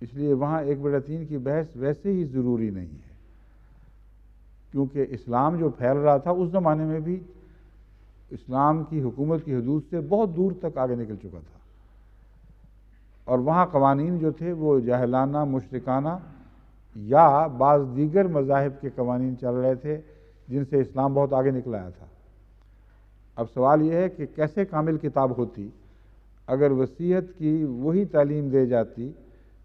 اس لیے وہاں 1/3 کی بحث ویسے ہی ضروری نہیں ہے، کیونکہ اسلام جو پھیل رہا تھا اس زمانے میں بھی اسلام کی حکومت کی حدود سے بہت دور تک آگے نکل چکا تھا، اور وہاں قوانین جو تھے وہ جاہلانہ، مشرکانہ یا بعض دیگر مذاہب کے قوانین چل رہے تھے جن سے اسلام بہت آگے نکل آیا تھا۔ اب سوال یہ ہے کہ کیسے کامل کتاب ہوتی اگر وصیت کی وہی تعلیم دے جاتی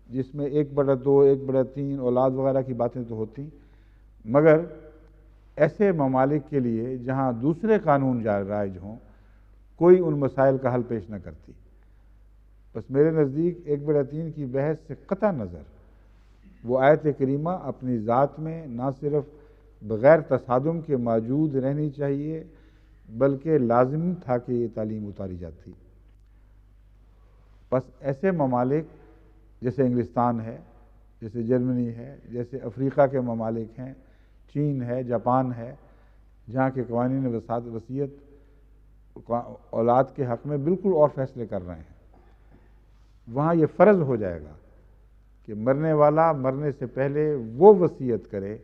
جس میں 1/2، 1/3 اولاد وغیرہ کی باتیں تو ہوتی، مگر ایسے ممالک کے لیے جہاں دوسرے قانون رائج ہوں کوئی ان مسائل کا حل پیش نہ کرتی۔ بس میرے نزدیک 1/3 کی بحث سے قطع نظر وہ آیت کریمہ اپنی ذات میں نہ صرف بغیر تصادم کے موجود رہنی چاہیے بلکہ لازم تھا کہ یہ تعلیم اتاری جاتی۔ بس ایسے ممالک جیسے انگلستان ہے، جیسے جرمنی ہے، جیسے افریقہ کے ممالک ہیں، چین ہے، جاپان ہے، جہاں کے قوانین وصیت اولاد کے حق میں بالکل اور فیصلے کر رہے ہیں، وہاں یہ فرض ہو جائے گا کہ مرنے والا مرنے سے پہلے وہ وصیت کرے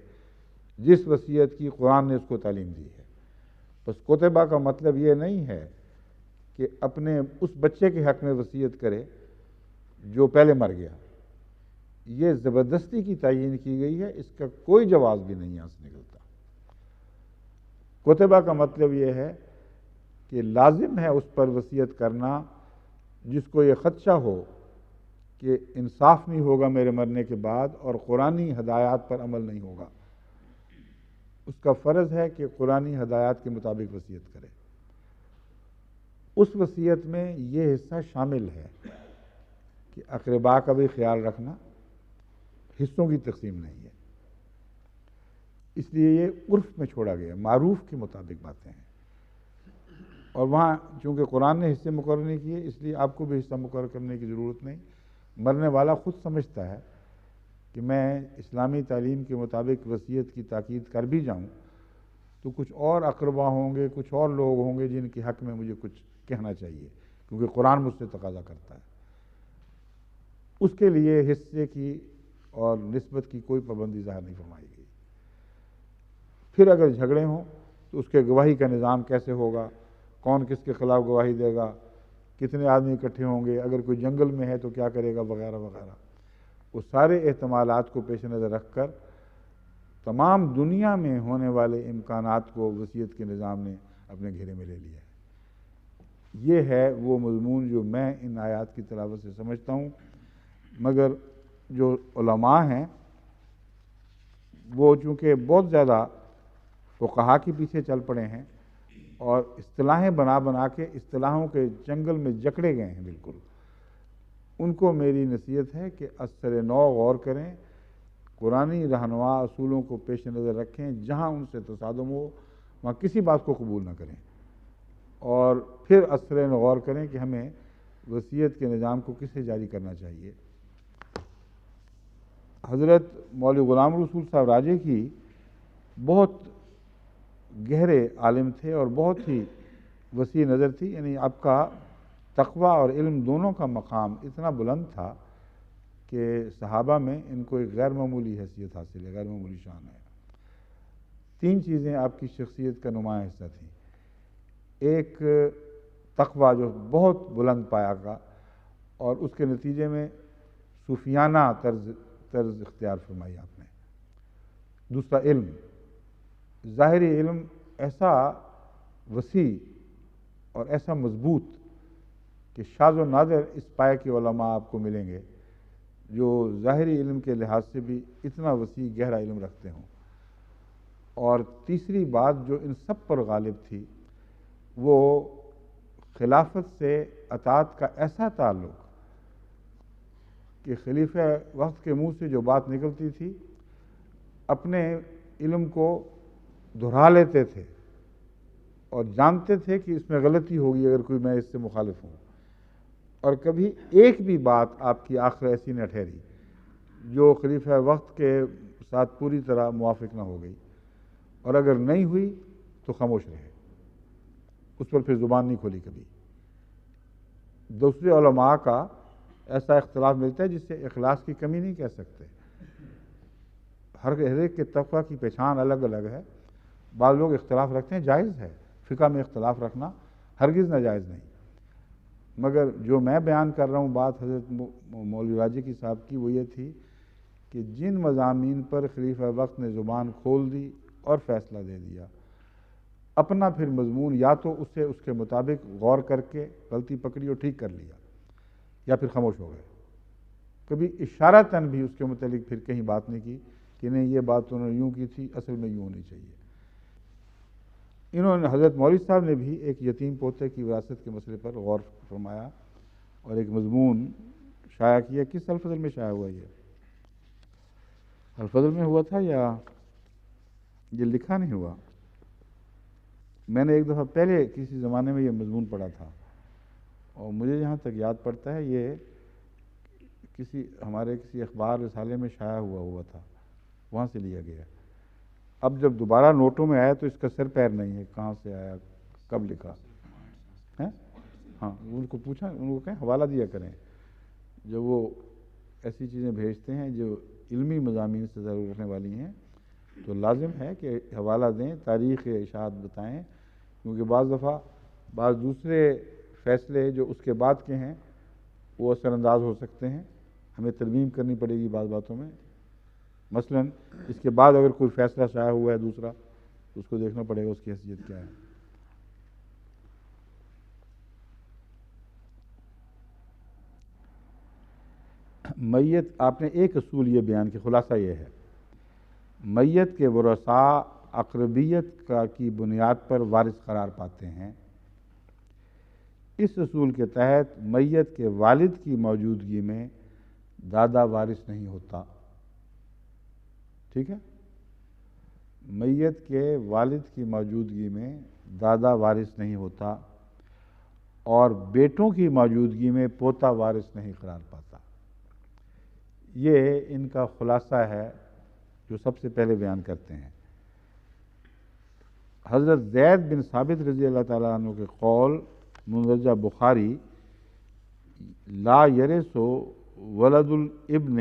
جس وصیت کی قرآن نے اس کو تعلیم دی ہے۔ بس کتبہ کا مطلب یہ نہیں ہے کہ اپنے اس بچے کے حق میں وصیت کرے جو پہلے مر گیا، یہ زبردستی کی تعیین کی گئی ہے، اس کا کوئی جواز بھی نہیں یہاں سے نکلتا۔ کتبہ کا مطلب یہ ہے کہ لازم ہے اس پر وصیت کرنا جس کو یہ خدشہ ہو کہ انصاف نہیں ہوگا میرے مرنے کے بعد اور قرآنی ہدایات پر عمل نہیں ہوگا، اس کا فرض ہے کہ قرآنی ہدایات کے مطابق وصیت کرے۔ اس وصیت میں یہ حصہ شامل ہے کہ اقربا کا بھی خیال رکھنا، حصوں کی تقسیم نہیں ہے، اس لیے یہ عرف میں چھوڑا گیا، معروف کے مطابق باتیں ہیں، اور وہاں چونکہ قرآن نے حصے مقرر نہیں کیے اس لیے آپ کو بھی حصہ مقرر کرنے کی ضرورت نہیں۔ مرنے والا خود سمجھتا ہے کہ میں اسلامی تعلیم کے مطابق وصیت کی تاکید کر بھی جاؤں تو کچھ اور اقربا ہوں گے، کچھ اور لوگ ہوں گے جن کے حق میں مجھے کچھ کہنا چاہیے کیونکہ قرآن مجھ سے تقاضا کرتا ہے، اس کے لیے حصے کی اور نسبت کی کوئی پابندی ظاہر نہیں فرمائی گئی۔ پھر اگر جھگڑے ہوں تو اس کے گواہی کا نظام کیسے ہوگا، کون کس کے خلاف گواہی دے گا، کتنے آدمی اکٹھے ہوں گے، اگر کوئی جنگل میں ہے تو کیا کرے گا، وغیرہ وغیرہ، وہ سارے احتمالات کو پیش نظر رکھ کر تمام دنیا میں ہونے والے امکانات کو وصیت کے نظام نے اپنے گھیرے میں لے لیا ہے۔ یہ ہے وہ مضمون جو میں ان آیات کی تلاوت سے سمجھتا ہوں، مگر جو علماء ہیں وہ چونکہ بہت زیادہ فقہا کے پیچھے چل پڑے ہیں اور اصطلاحیں بنا بنا کے اصطلاحوں کے جنگل میں جکڑے گئے ہیں بالکل، ان کو میری نصیحت ہے کہ اثر نو غور کریں، قرآنی رہنما اصولوں کو پیش نظر رکھیں، جہاں ان سے تصادم ہو وہاں کسی بات کو قبول نہ کریں، اور پھر اثر نو غور کریں کہ ہمیں وصیت کے نظام کو کسے جاری کرنا چاہیے۔ حضرت مولوی غلام رسول صاحب راجے کی بہت گہرے عالم تھے اور بہت ہی وسیع نظر تھی، یعنی آپ کا تقویٰ اور علم دونوں کا مقام اتنا بلند تھا کہ صحابہ میں ان کو ایک غیر معمولی حیثیت حاصل ہے، غیر معمولی شان ہے۔ 3 چیزیں آپ کی شخصیت کا نمایاں حصہ تھیں، ایک تقویٰ جو بہت بلند پایا کا اور اس کے نتیجے میں صوفیانہ طرز اختیار فرمائی آپ نے، دوسرا علم، ظاہری علم ایسا وسیع اور ایسا مضبوط کہ شاذ و نادر اس پائے کے علماء آپ کو ملیں گے جو ظاہری علم کے لحاظ سے بھی اتنا وسیع گہرا علم رکھتے ہوں، اور تیسری بات جو ان سب پر غالب تھی وہ خلافت سے اطاعت کا ایسا تعلق کہ خلیفہ وقت کے منہ سے جو بات نکلتی تھی اپنے علم کو دہرا لیتے تھے اور جانتے تھے کہ اس میں غلطی ہوگی اگر کوئی میں اس سے مخالف ہوں، اور کبھی ایک بھی بات آپ کی آخر ایسی نہ ٹھہری جو خلیفہ وقت کے ساتھ پوری طرح موافق نہ ہو گئی، اور اگر نہیں ہوئی تو خاموش رہے۔ اس پر پھر زبان نہیں کھولی کبھی. دوسرے علماء کا ایسا اختلاف ملتا ہے جس سے اخلاص کی کمی نہیں کہہ سکتے. ہر ایک کے طبقہ کی پہچان الگ الگ ہے. بعض لوگ اختلاف رکھتے ہیں، جائز ہے فقہ میں اختلاف رکھنا، ہرگز ناجائز نہیں. مگر جو میں بیان کر رہا ہوں بات حضرت مولوی راجی کی صاحب کی، وہ یہ تھی کہ جن مضامین پر خلیفہ وقت نے زبان کھول دی اور فیصلہ دے دیا، اپنا پھر مضمون یا تو اسے اس کے مطابق غور کر کے غلطی پکڑی اور ٹھیک کر لیا، یا پھر خاموش ہو گئے. کبھی اشارتاً بھی اس کے متعلق پھر کہیں بات نہیں کی کہ نہیں یہ بات انہوں نے یوں کی تھی، اصل میں یوں ہونی چاہیے. انہوں نے حضرت مولوی صاحب نے بھی ایک یتیم پوتے کی وراثت کے مسئلے پر غور فرمایا اور ایک مضمون شائع کیا. کس الفضل میں شائع ہوا؟ یہ الفضل میں ہوا تھا یا یہ لکھا نہیں ہوا؟ میں نے ایک دفعہ پہلے کسی زمانے میں یہ مضمون پڑھا تھا، اور مجھے جہاں تک یاد پڑتا ہے یہ ہمارے کسی اخبار رسالے میں شائع ہوا تھا، وہاں سے لیا گیا. اب جب دوبارہ نوٹوں میں آیا تو اس کا سر پیر نہیں ہے، کہاں سے آیا، کب لکھا ہے. ہاں، ان کو پوچھا، ان کو کہیں حوالہ دیا کریں جب وہ ایسی چیزیں بھیجتے ہیں جو علمی مضامین سے ضرور رکھنے والی ہیں، تو لازم ہے کہ حوالہ دیں، تاریخ اشاعت بتائیں، کیونکہ بعض دفعہ بعض دوسرے فیصلے جو اس کے بعد کے ہیں وہ اثر انداز ہو سکتے ہیں. ہمیں ترمیم کرنی پڑے گی بعض باتوں میں. مثلا اس کے بعد اگر کوئی فیصلہ شائع ہوا ہے دوسرا، تو اس کو دیکھنا پڑے گا اس کی حیثیت کیا ہے. میت، آپ نے ایک اصول یہ بیان کی، خلاصہ یہ ہے میت کے ورثاء اقربیت کی بنیاد پر وارث قرار پاتے ہیں. اس اصول کے تحت میت کے والد کی موجودگی میں دادا وارث نہیں ہوتا. ٹھیک ہے؟ میت کے والد کی موجودگی میں دادا وارث نہیں ہوتا، اور بیٹوں کی موجودگی میں پوتا وارث نہیں قرار پاتا. یہ ان کا خلاصہ ہے جو سب سے پہلے بیان کرتے ہیں. حضرت زید بن ثابت رضی اللہ تعالیٰ عنہ کے قول مندرجہ بخاری، لا یرث ولد الابن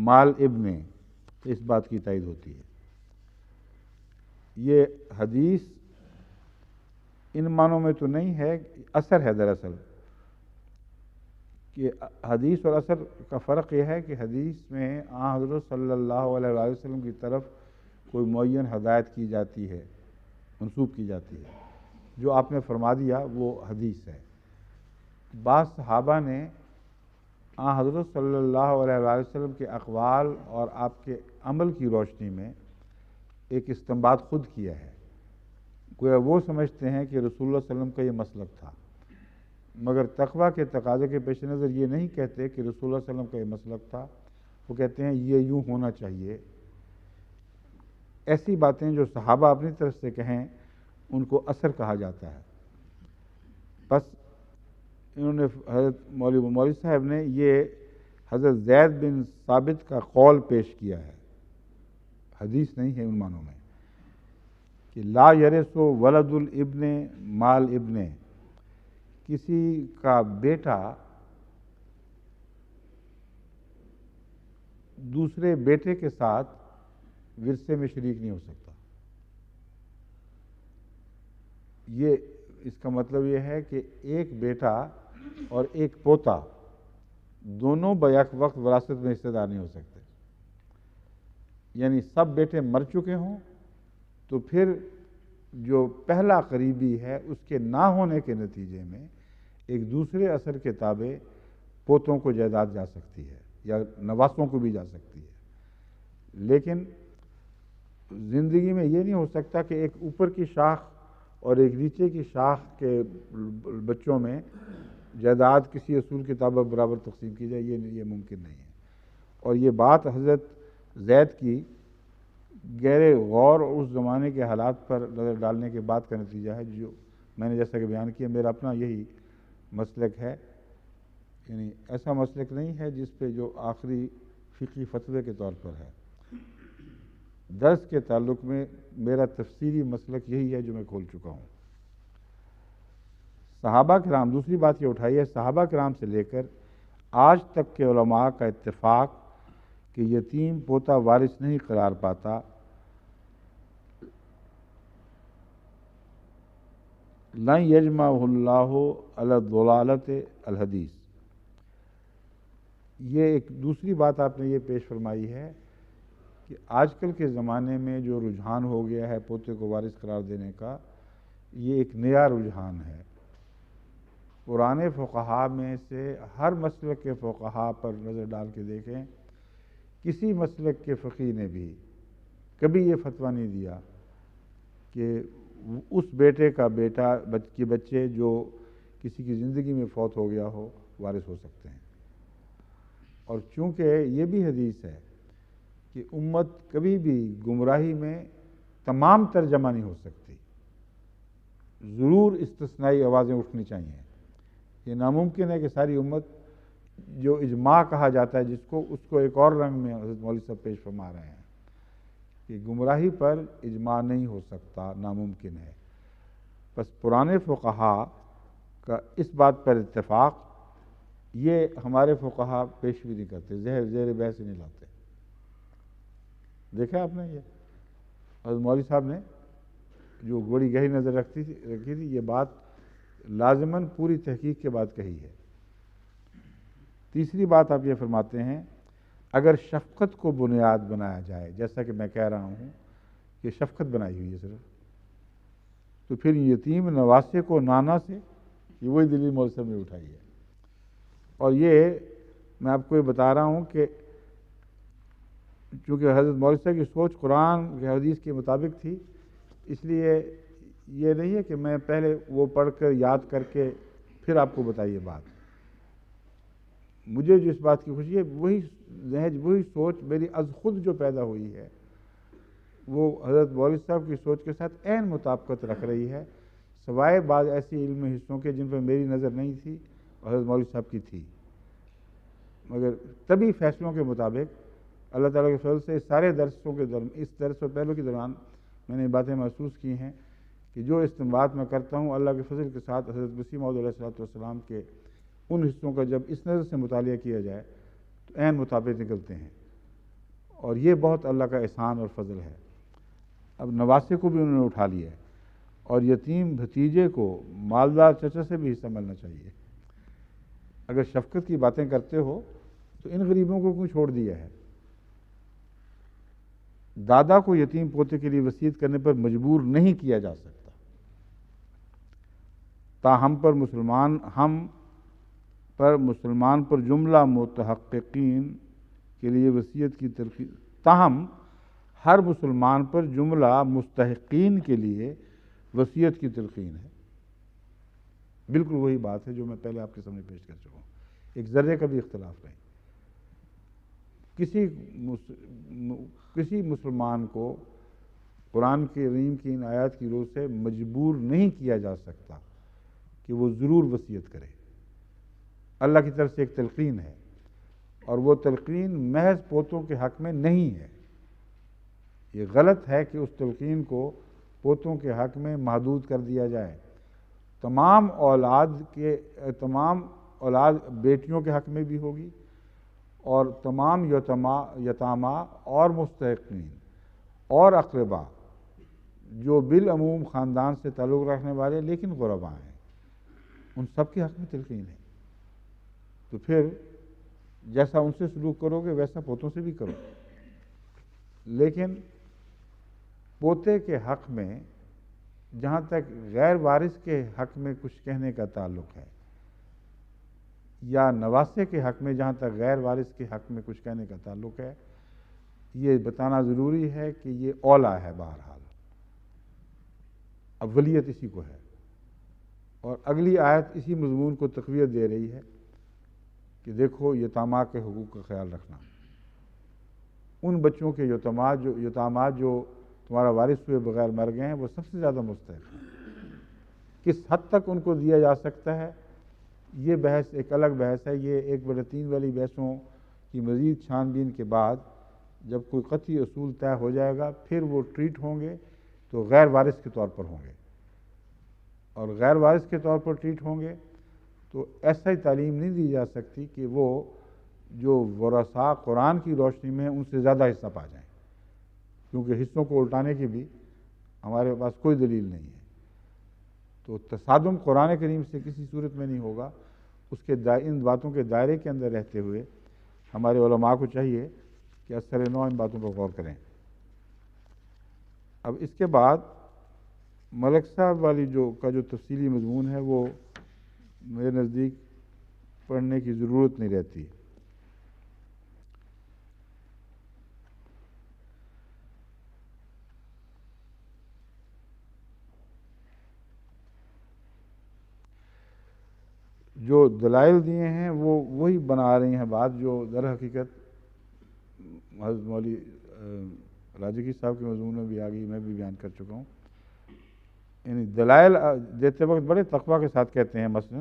مال ابن، اس بات کی تائید ہوتی ہے. یہ حدیث ان معنوں میں تو نہیں ہے، اثر ہے دراصل، کہ حدیث اور اثر کا فرق یہ ہے کہ حدیث میں آن حضرت صلی اللہ علیہ وآلہ وسلم کی طرف کوئی معین ہدایت کی جاتی ہے، منسوب کی جاتی ہے. جو آپ نے فرما دیا وہ حدیث ہے. بعض صحابہ نے آن حضرت صلی اللہ علیہ وآلہ وسلم کے اقوال اور آپ کے عمل کی روشنی میں ایک استنباط خود کیا ہے. گویا وہ سمجھتے ہیں کہ رسول اللہ صلی اللہ علیہ وسلم کا یہ مسلک تھا، مگر تقویٰ کے تقاضے کے پیش نظر یہ نہیں کہتے کہ رسول اللہ صلی اللہ علیہ وسلم کا یہ مسلک تھا. وہ کہتے ہیں یہ یوں ہونا چاہیے. ایسی باتیں جو صحابہ اپنی طرف سے کہیں ان کو اثر کہا جاتا ہے. بس انہوں نے حضرت مولوی صاحب نے یہ حضرت زید بن ثابت کا قول پیش کیا ہے، حدیث نہیں ہے ان معنوں میں، کہ لا یرث ولد الابن مال ابن، کسی کا بیٹا دوسرے بیٹے کے ساتھ ورثے میں شریک نہیں ہو سکتا. یہ اس کا مطلب یہ ہے کہ ایک بیٹا اور ایک پوتا دونوں بیک وقت وراثت میں حصہ دار نہیں ہو سکتے. یعنی سب بیٹے مر چکے ہوں تو پھر جو پہلا قریبی ہے اس کے نہ ہونے کے نتیجے میں ایک دوسرے اثر کے تابع پوتوں کو جائیداد جا سکتی ہے یا نواسوں کو بھی جا سکتی ہے. لیکن زندگی میں یہ نہیں ہو سکتا کہ ایک اوپر کی شاخ اور ایک نیچے کی شاخ کے بچوں میں جائیداد کسی اصول کے تابع برابر تقسیم کی جائے، یہ ممکن نہیں ہے. اور یہ بات حضرت زید کی گہرے غور اور اس زمانے کے حالات پر نظر ڈالنے کے بعد کا نتیجہ ہے، جو میں نے جیسا کہ بیان کیا میرا اپنا یہی مسلک ہے. یعنی ایسا مسلک نہیں ہے جس پہ جو آخری فقہی فتوے کے طور پر ہے. درس کے تعلق میں میرا تفسیری مسلک یہی ہے جو میں کھول چکا ہوں. صحابہ کرام، دوسری بات یہ اٹھائی ہے، صحابہ کرام سے لے کر آج تک کے علماء کا اتفاق کہ یتیم پوتا وارث نہیں قرار پاتا، لن یجمعہ اللہ علی الضلالۃ الحدیث. یہ ایک دوسری بات آپ نے یہ پیش فرمائی ہے کہ آج کل کے زمانے میں جو رجحان ہو گیا ہے پوتے کو وارث قرار دینے کا، یہ ایک نیا رجحان ہے. پرانے فقہا میں سے ہر مسلک کے فقہا پر نظر ڈال کے دیکھیں، کسی مسلک کے فقیہ نے بھی کبھی یہ فتویٰ نہیں دیا کہ اس بیٹے کا بیٹا کے بچے جو کسی کی زندگی میں فوت ہو گیا ہو وارث ہو سکتے ہیں. اور چونکہ یہ بھی حدیث ہے کہ امت کبھی بھی گمراہی میں تمام تر جمع نہیں ہو سکتی، ضرور استثنائی آوازیں اٹھنی چاہیے. یہ ناممکن ہے کہ ساری امت، جو اجماع کہا جاتا ہے جس کو، اس کو ایک اور رنگ میں حضرت مولوی صاحب پیش فرما رہے ہیں کہ گمراہی پر اجماع نہیں ہو سکتا، ناممکن ہے. بس پرانے فقہا کا اس بات پر اتفاق، یہ ہمارے فقہا پیش بھی نہیں کرتے، زیر بحث نہیں لاتے. دیکھا آپ نے، یہ حضرت مولوی صاحب نے جو بڑی گہری نظر رکھی تھی، یہ بات لازماً پوری تحقیق کے بعد کہی ہے. تیسری بات آپ یہ فرماتے ہیں، اگر شفقت کو بنیاد بنایا جائے، جیسا کہ میں کہہ رہا ہوں کہ شفقت بنائی ہوئی ہے صرف، تو پھر یتیم نواسے کو نانا سے، یہ وہی دلیل مولوی صاحب نے اٹھائی ہے. اور یہ میں آپ کو یہ بتا رہا ہوں کہ چونکہ حضرت مولوی صاحب کی سوچ قرآن کے حدیث کے مطابق تھی، اس لیے یہ نہیں ہے کہ میں پہلے وہ پڑھ کر یاد کر کے پھر آپ کو بتائیے بات. مجھے جو اس بات کی خوشی ہے، وہی نہج، وہی سوچ میری از خود جو پیدا ہوئی ہے، وہ حضرت مولوی صاحب کی سوچ کے ساتھ عین مطابقت رکھ رہی ہے، سوائے بعض ایسی علم حصوں کے جن پر میری نظر نہیں تھی اور حضرت مولوی صاحب کی تھی. مگر طبی فیصلوں کے مطابق اللہ تعالیٰ کے فضل سے سارے درسوں کے اس درس اور پہلو کے دوران میں نے باتیں محسوس کی ہیں کہ جو استنباط میں کرتا ہوں اللہ کے فضل کے ساتھ حضرت مسیح موعود علیہ السلام کے ان حصوں کا جب اس نظر سے مطالعہ کیا جائے تو عین مطابق نکلتے ہیں. اور یہ بہت اللہ کا احسان اور فضل ہے. اب نواسے کو بھی انہوں نے اٹھا لیا ہے، اور یتیم بھتیجے کو مالدار چچا سے بھی حصہ ملنا چاہیے. اگر شفقت کی باتیں کرتے ہو تو ان غریبوں کو کیوں چھوڑ دیا ہے؟ دادا کو یتیم پوتے کے لیے وصیت کرنے پر مجبور نہیں کیا جا سکتا، تاہم مسلمان پر جملہ متحققین کے لیے وصیت کی تلقین، تاہم ہر مسلمان پر جملہ مستحقین کے لیے وصیت کی تلقین ہے. بالکل وہی بات ہے جو میں پہلے آپ کے سامنے پیش کر چکا ہوں، ایک ذرے کا بھی اختلاف نہیں. کسی مسلمان کو قرآن کریم کی ان آیات کی روح سے مجبور نہیں کیا جا سکتا کہ وہ ضرور وصیت کرے. اللہ کی طرف سے ایک تلقین ہے، اور وہ تلقین محض پوتوں کے حق میں نہیں ہے. یہ غلط ہے کہ اس تلقین کو پوتوں کے حق میں محدود کر دیا جائے. تمام اولاد بیٹیوں کے حق میں بھی ہوگی، اور تمام یتامہ اور مستحقین اور اقربا جو بالعموم خاندان سے تعلق رکھنے والے لیکن غربا ہیں، ان سب کے حق میں تلقین ہے. تو پھر جیسا ان سے سلوک کرو گے ویسا پوتوں سے بھی کرو. لیکن پوتے کے حق میں جہاں تک غیر وارث کے حق میں کچھ کہنے کا تعلق ہے، یا نواسے کے حق میں جہاں تک غیر وارث کے حق میں کچھ کہنے کا تعلق ہے، یہ بتانا ضروری ہے کہ یہ اولا ہے. بہرحال اولیت اسی کو ہے، اور اگلی آیت اسی مضمون کو تقویت دے رہی ہے کہ دیکھو یتامہ کے حقوق کا خیال رکھنا. ان بچوں کے یتامہ جو تمہارا وارث ہوئے بغیر مر گئے ہیں، وہ سب سے زیادہ مستحق ہیں. کس حد تک ان کو دیا جا سکتا ہے، یہ بحث ایک الگ بحث ہے. یہ 1/3 والی بحثوں کی مزید چھان بین کے بعد جب کوئی قطعی اصول طے ہو جائے گا، پھر وہ ٹریٹ ہوں گے تو غیر وارث کے طور پر ہوں گے. اور غیر وارث کے طور پر ٹریٹ ہوں گے تو ایسا ہی تعلیم نہیں دی جا سکتی کہ وہ جو ورثاء قرآن کی روشنی میں ان سے زیادہ حصہ پا جائیں، کیونکہ حصوں کو الٹانے کی بھی ہمارے پاس کوئی دلیل نہیں ہے۔ تو تصادم قرآن کریم سے کسی صورت میں نہیں ہوگا۔ اس کے ان باتوں کے دائرے کے اندر رہتے ہوئے ہمارے علماء کو چاہیے کہ اثر نو ان باتوں پر غور کریں۔ اب اس کے بعد ملک صاحب والی جو تفصیلی مضمون ہے وہ میرے نزدیک پڑھنے کی ضرورت نہیں رہتی۔ جو دلائل دیے ہیں وہ وہی بنا رہی ہیں بات جو در حقیقت حضرت مولوی راجگیر صاحب کے مضمون میں بھی آ گئی، میں بھی بیان کر چکا ہوں۔ یعنی دلائل دیتے وقت بڑے تقویٰ کے ساتھ کہتے ہیں، مثلا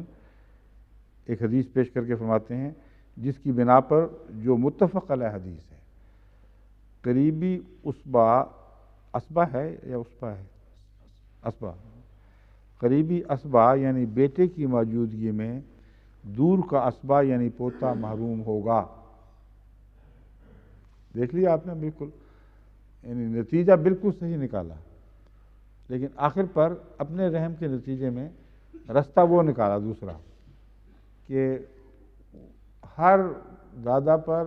ایک حدیث پیش کر کے فرماتے ہیں جس کی بنا پر جو متفق علیہ حدیث ہے، قریبی اسبا ہے یا اسبا ہے، اسبا، قریبی اسبا یعنی بیٹے کی موجودگی میں دور کا اسبا یعنی پوتا محروم ہوگا۔ دیکھ لیا آپ نے، بالکل یعنی نتیجہ بالکل صحیح نکالا، لیکن آخر پر اپنے رحم کے نتیجے میں رستہ وہ نکالا دوسرا کہ ہر دادا پر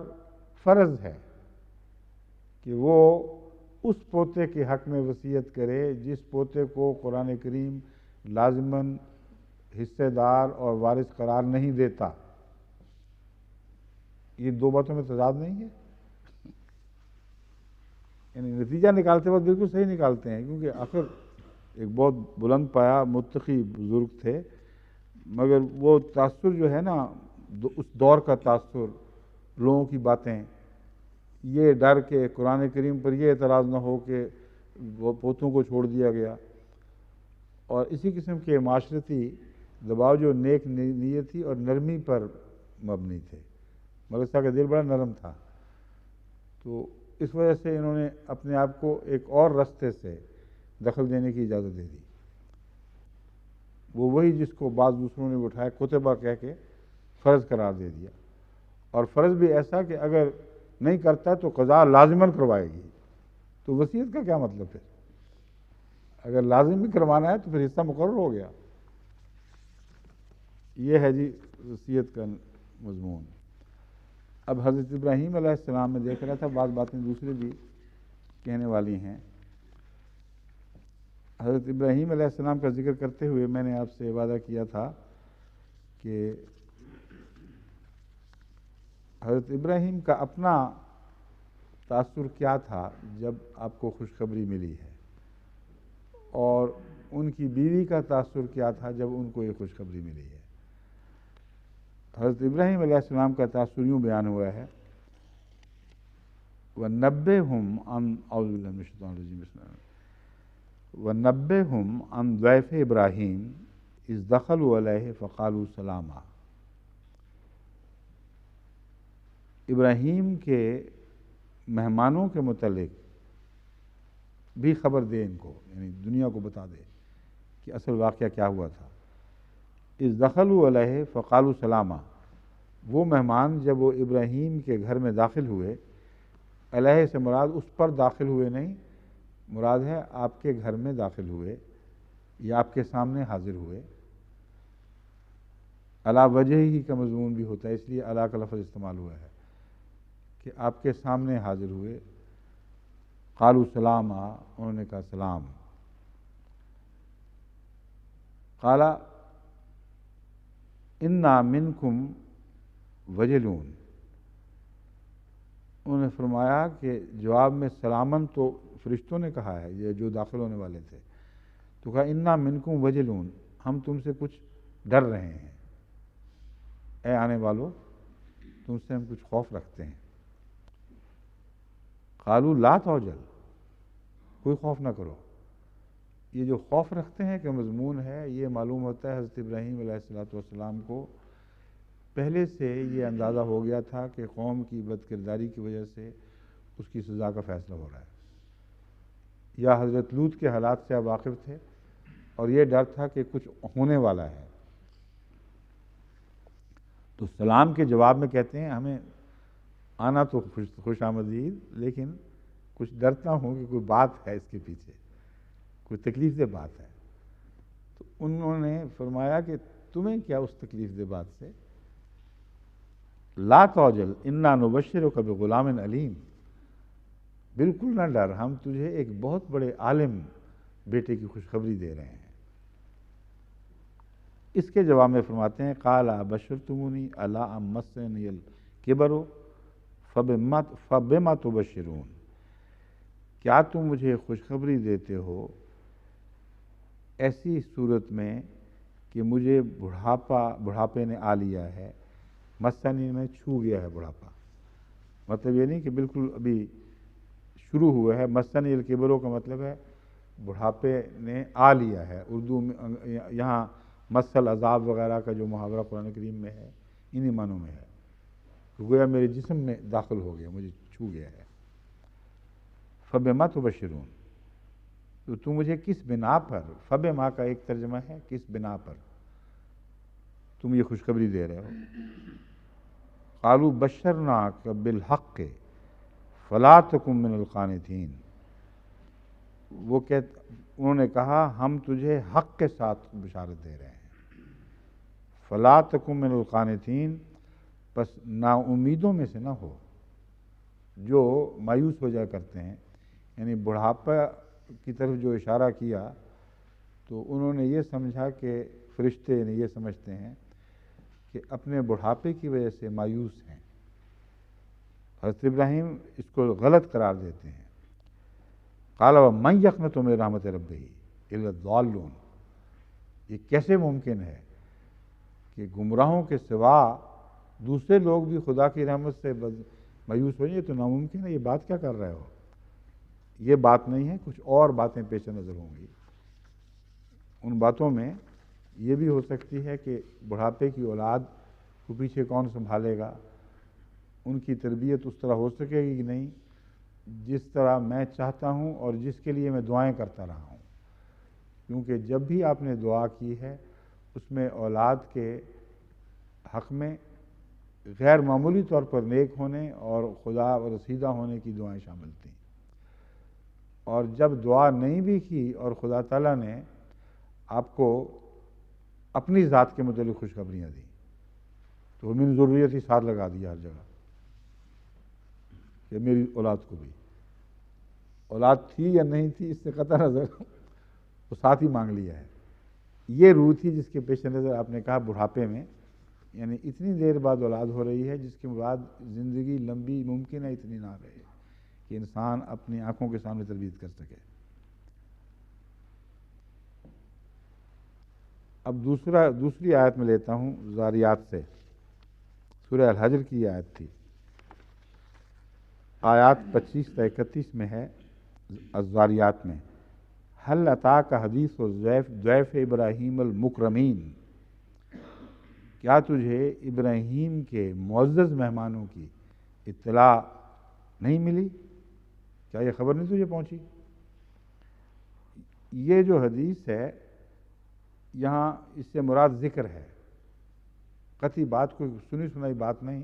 فرض ہے کہ وہ اس پوتے کے حق میں وصیت کرے جس پوتے کو قرآن کریم لازماً حصے دار اور وارث قرار نہیں دیتا۔ یہ دو باتوں میں تضاد نہیں ہے؟ یعنی نتیجہ نکالتے وقت بالکل صحیح نکالتے ہیں، کیونکہ آخر ایک بہت بلند پایا متقی بزرگ تھے، مگر وہ تاثر جو ہے نا، اس دور کا تاثر، لوگوں کی باتیں، یہ ڈر کہ قرآن کریم پر یہ اعتراض نہ ہو کہ وہ پوتوں کو چھوڑ دیا گیا، اور اسی قسم کے معاشرتی دباؤ جو نیک نیت تھی اور نرمی پر مبنی تھے۔ ملک صاحب کا دل بڑا نرم تھا، تو اس وجہ سے انہوں نے اپنے آپ کو ایک اور رستے سے دخل دینے کی اجازت دے دی۔ وہ وہی جس کو بعض دوسروں نے اٹھایا کتبہ کہہ کے فرض قرار دے دیا، اور فرض بھی ایسا کہ اگر نہیں کرتا تو قضا لازماً کروائے گی۔ تو وصیت کا کیا مطلب ہے؟ اگر لازم بھی کروانا ہے تو پھر حصہ مقرر ہو گیا۔ یہ ہے جی وصیت کا مضمون۔ اب حضرت ابراہیم علیہ السلام میں دیکھ رہا تھا، بعض باتیں دوسری بھی کہنے والی ہیں۔ حضرت ابراہیم علیہ السلام کا ذکر کرتے ہوئے میں نے آپ سے وعدہ کیا تھا کہ حضرت ابراہیم کا اپنا تاثر کیا تھا جب آپ کو خوشخبری ملی ہے، اور ان کی بیوی کا تاثر کیا تھا جب ان کو یہ خوشخبری ملی ہے۔ حضرت ابراہیم علیہ السلام کا تاثر یوں بیان ہوا ہے، وَنَبِّئْهُمْ عَنْ اعوذ باللہ من الشیطان الرجیم بسم اللہ وَنَبِّئْهُمْ عَنْ ضَيْفِ ابراہیم اذ دخلوا علیہ فقالوا سلاما۔ ابراہیم کے مہمانوں کے متعلق بھی خبر دے ان کو، یعنی دنیا کو بتا دے کہ اصل واقعہ کیا ہوا تھا۔ اذ دخلوا علیہ فقالوا سلاما، وہ مہمان جب وہ ابراہیم کے گھر میں داخل ہوئے، علیہ سے مراد اس پر داخل ہوئے نہیں، مراد ہے آپ کے گھر میں داخل ہوئے یا آپ کے سامنے حاضر ہوئے۔ علی وجہ ہی کا مضمون بھی ہوتا ہے، اس لیے علی کا لفظ استعمال ہوا ہے کہ آپ کے سامنے حاضر ہوئے۔ قالوا سلاما، انہوں نے کہا سلام۔ قال انا منکم وجلون، انہوں نے فرمایا کہ جواب میں سلامن تو فرشتوں نے کہا ہے، یہ جو داخل ہونے والے تھے، تو کہا انا منکم وجلون، ہم تم سے کچھ ڈر رہے ہیں، اے آنے والو تم سے ہم کچھ خوف رکھتے ہیں۔ قالوا لا توجل، کوئی خوف نہ کرو۔ یہ جو خوف رکھتے ہیں کہ مضمون ہے، یہ معلوم ہوتا ہے حضرت ابراہیم علیہ السلام کو پہلے سے یہ اندازہ ہو گیا تھا کہ قوم کی بد کرداری کی وجہ سے اس کی سزا کا فیصلہ ہو رہا ہے، یا حضرت لوط کے حالات سے آپ واقف تھے اور یہ ڈر تھا کہ کچھ ہونے والا ہے۔ تو سلام کے جواب میں کہتے ہیں ہمیں آنا تو خوش آمدید، لیکن کچھ ڈرتا ہوں کہ کوئی بات ہے اس کے پیچھے، کوئی تکلیف دہ بات ہے۔ تو انہوں نے فرمایا کہ تمہیں کیا اس تکلیف دہ بات سے؟ لا تعجل انا نبشرک بغلام علیم، بالکل نہ ڈر، ہم تجھے ایک بہت بڑے عالم بیٹے کی خوشخبری دے رہے ہیں۔ اس کے جواب میں فرماتے ہیں قال بشرتمونی علی ان مسنی الکبر فبما تبشرون، کیا تم مجھے خوشخبری دیتے ہو ایسی صورت میں کہ مجھے بڑھاپے نے آ لیا ہے، مسنی میں چھو گیا ہے بڑھاپا، مطلب یہ نہیں کہ بالکل ابھی شروع ہوا ہے، مسنی الکبر کا مطلب ہے بڑھاپے نے آ لیا ہے۔ اردو میں یہاں مسل عذاب وغیرہ کا جو محاورہ قرآن کریم میں ہے انہی معنوں میں ہے، گویا میرے جسم میں داخل ہو گیا، مجھے چھو گیا ہے۔ فبما تبشرون، تو تم مجھے کس بنا پر، فبما کا ایک ترجمہ ہے کس بنا پر تم یہ خوشخبری دے رہے ہو۔ قالوا بشرناک بالحق فلا تکن من القانتین، انہوں نے کہا ہم تجھے حق کے ساتھ بشارت دے رہے ہیں، فلا تکن من القانتین، بس نا امیدوں میں سے نہ ہو جو مایوس ہو جایا کرتے ہیں۔ یعنی بڑھاپا کی طرف جو اشارہ کیا تو انہوں نے یہ سمجھا کہ فرشتے نے یہ سمجھتے ہیں کہ اپنے بڑھاپے کی وجہ سے مایوس ہیں۔ حضرت ابراہیم اس کو غلط قرار دیتے ہیں۔ قال ومن یقنط من رحمت ربہ الا الضالون، یہ کیسے ممکن ہے کہ گمراہوں کے سوا دوسرے لوگ بھی خدا کی رحمت سے مایوس ہو جائیں؟ تو ناممکن ہے، یہ بات کیا کر رہے ہو؟ یہ بات نہیں ہے، کچھ اور باتیں پیش نظر ہوں گی۔ ان باتوں میں یہ بھی ہو سکتی ہے کہ بڑھاپے کی اولاد کو پیچھے کون سنبھالے گا، ان کی تربیت اس طرح ہو سکے گی کہ نہیں جس طرح میں چاہتا ہوں اور جس کے لیے میں دعائیں کرتا رہا ہوں، کیونکہ جب بھی آپ نے دعا کی ہے اس میں اولاد کے حق میں غیر معمولی طور پر نیک ہونے اور خدا اور رسیدہ ہونے کی دعائیں شامل تھیں، اور جب دعا نہیں بھی کی اور خدا تعالیٰ نے آپ کو اپنی ذات کے متعلق خوشخبریاں دیں تو من ضروریت ہی ساتھ لگا دیا ہر جگہ کہ میری اولاد کو بھی، اولاد تھی یا نہیں تھی اس سے قطع نظر وہ ساتھ ہی مانگ لیا ہے۔ یہ روح تھی جس کے پیش نظر آپ نے کہا بڑھاپے میں، یعنی اتنی دیر بعد اولاد ہو رہی ہے جس کے بعد زندگی لمبی ممکن ہے اتنی نہ رہے کہ انسان اپنی آنکھوں کے سامنے تربیت کر سکے۔ اب دوسری آیت میں لیتا ہوں ذاریات سے، سورہ الحجر کی آیت تھی، آیات 25 تا 31 میں ہے الذاریات میں، هل اتاک حدیث ضیف ابراہیم المکرمین، کیا تجھے ابراہیم کے معزز مہمانوں کی اطلاع نہیں ملی؟ کیا یہ خبر نہیں تجھے پہنچی؟ یہ جو حدیث ہے یہاں اس سے مراد ذکر ہے، قطعی بات کوئی سنی سنائی بات نہیں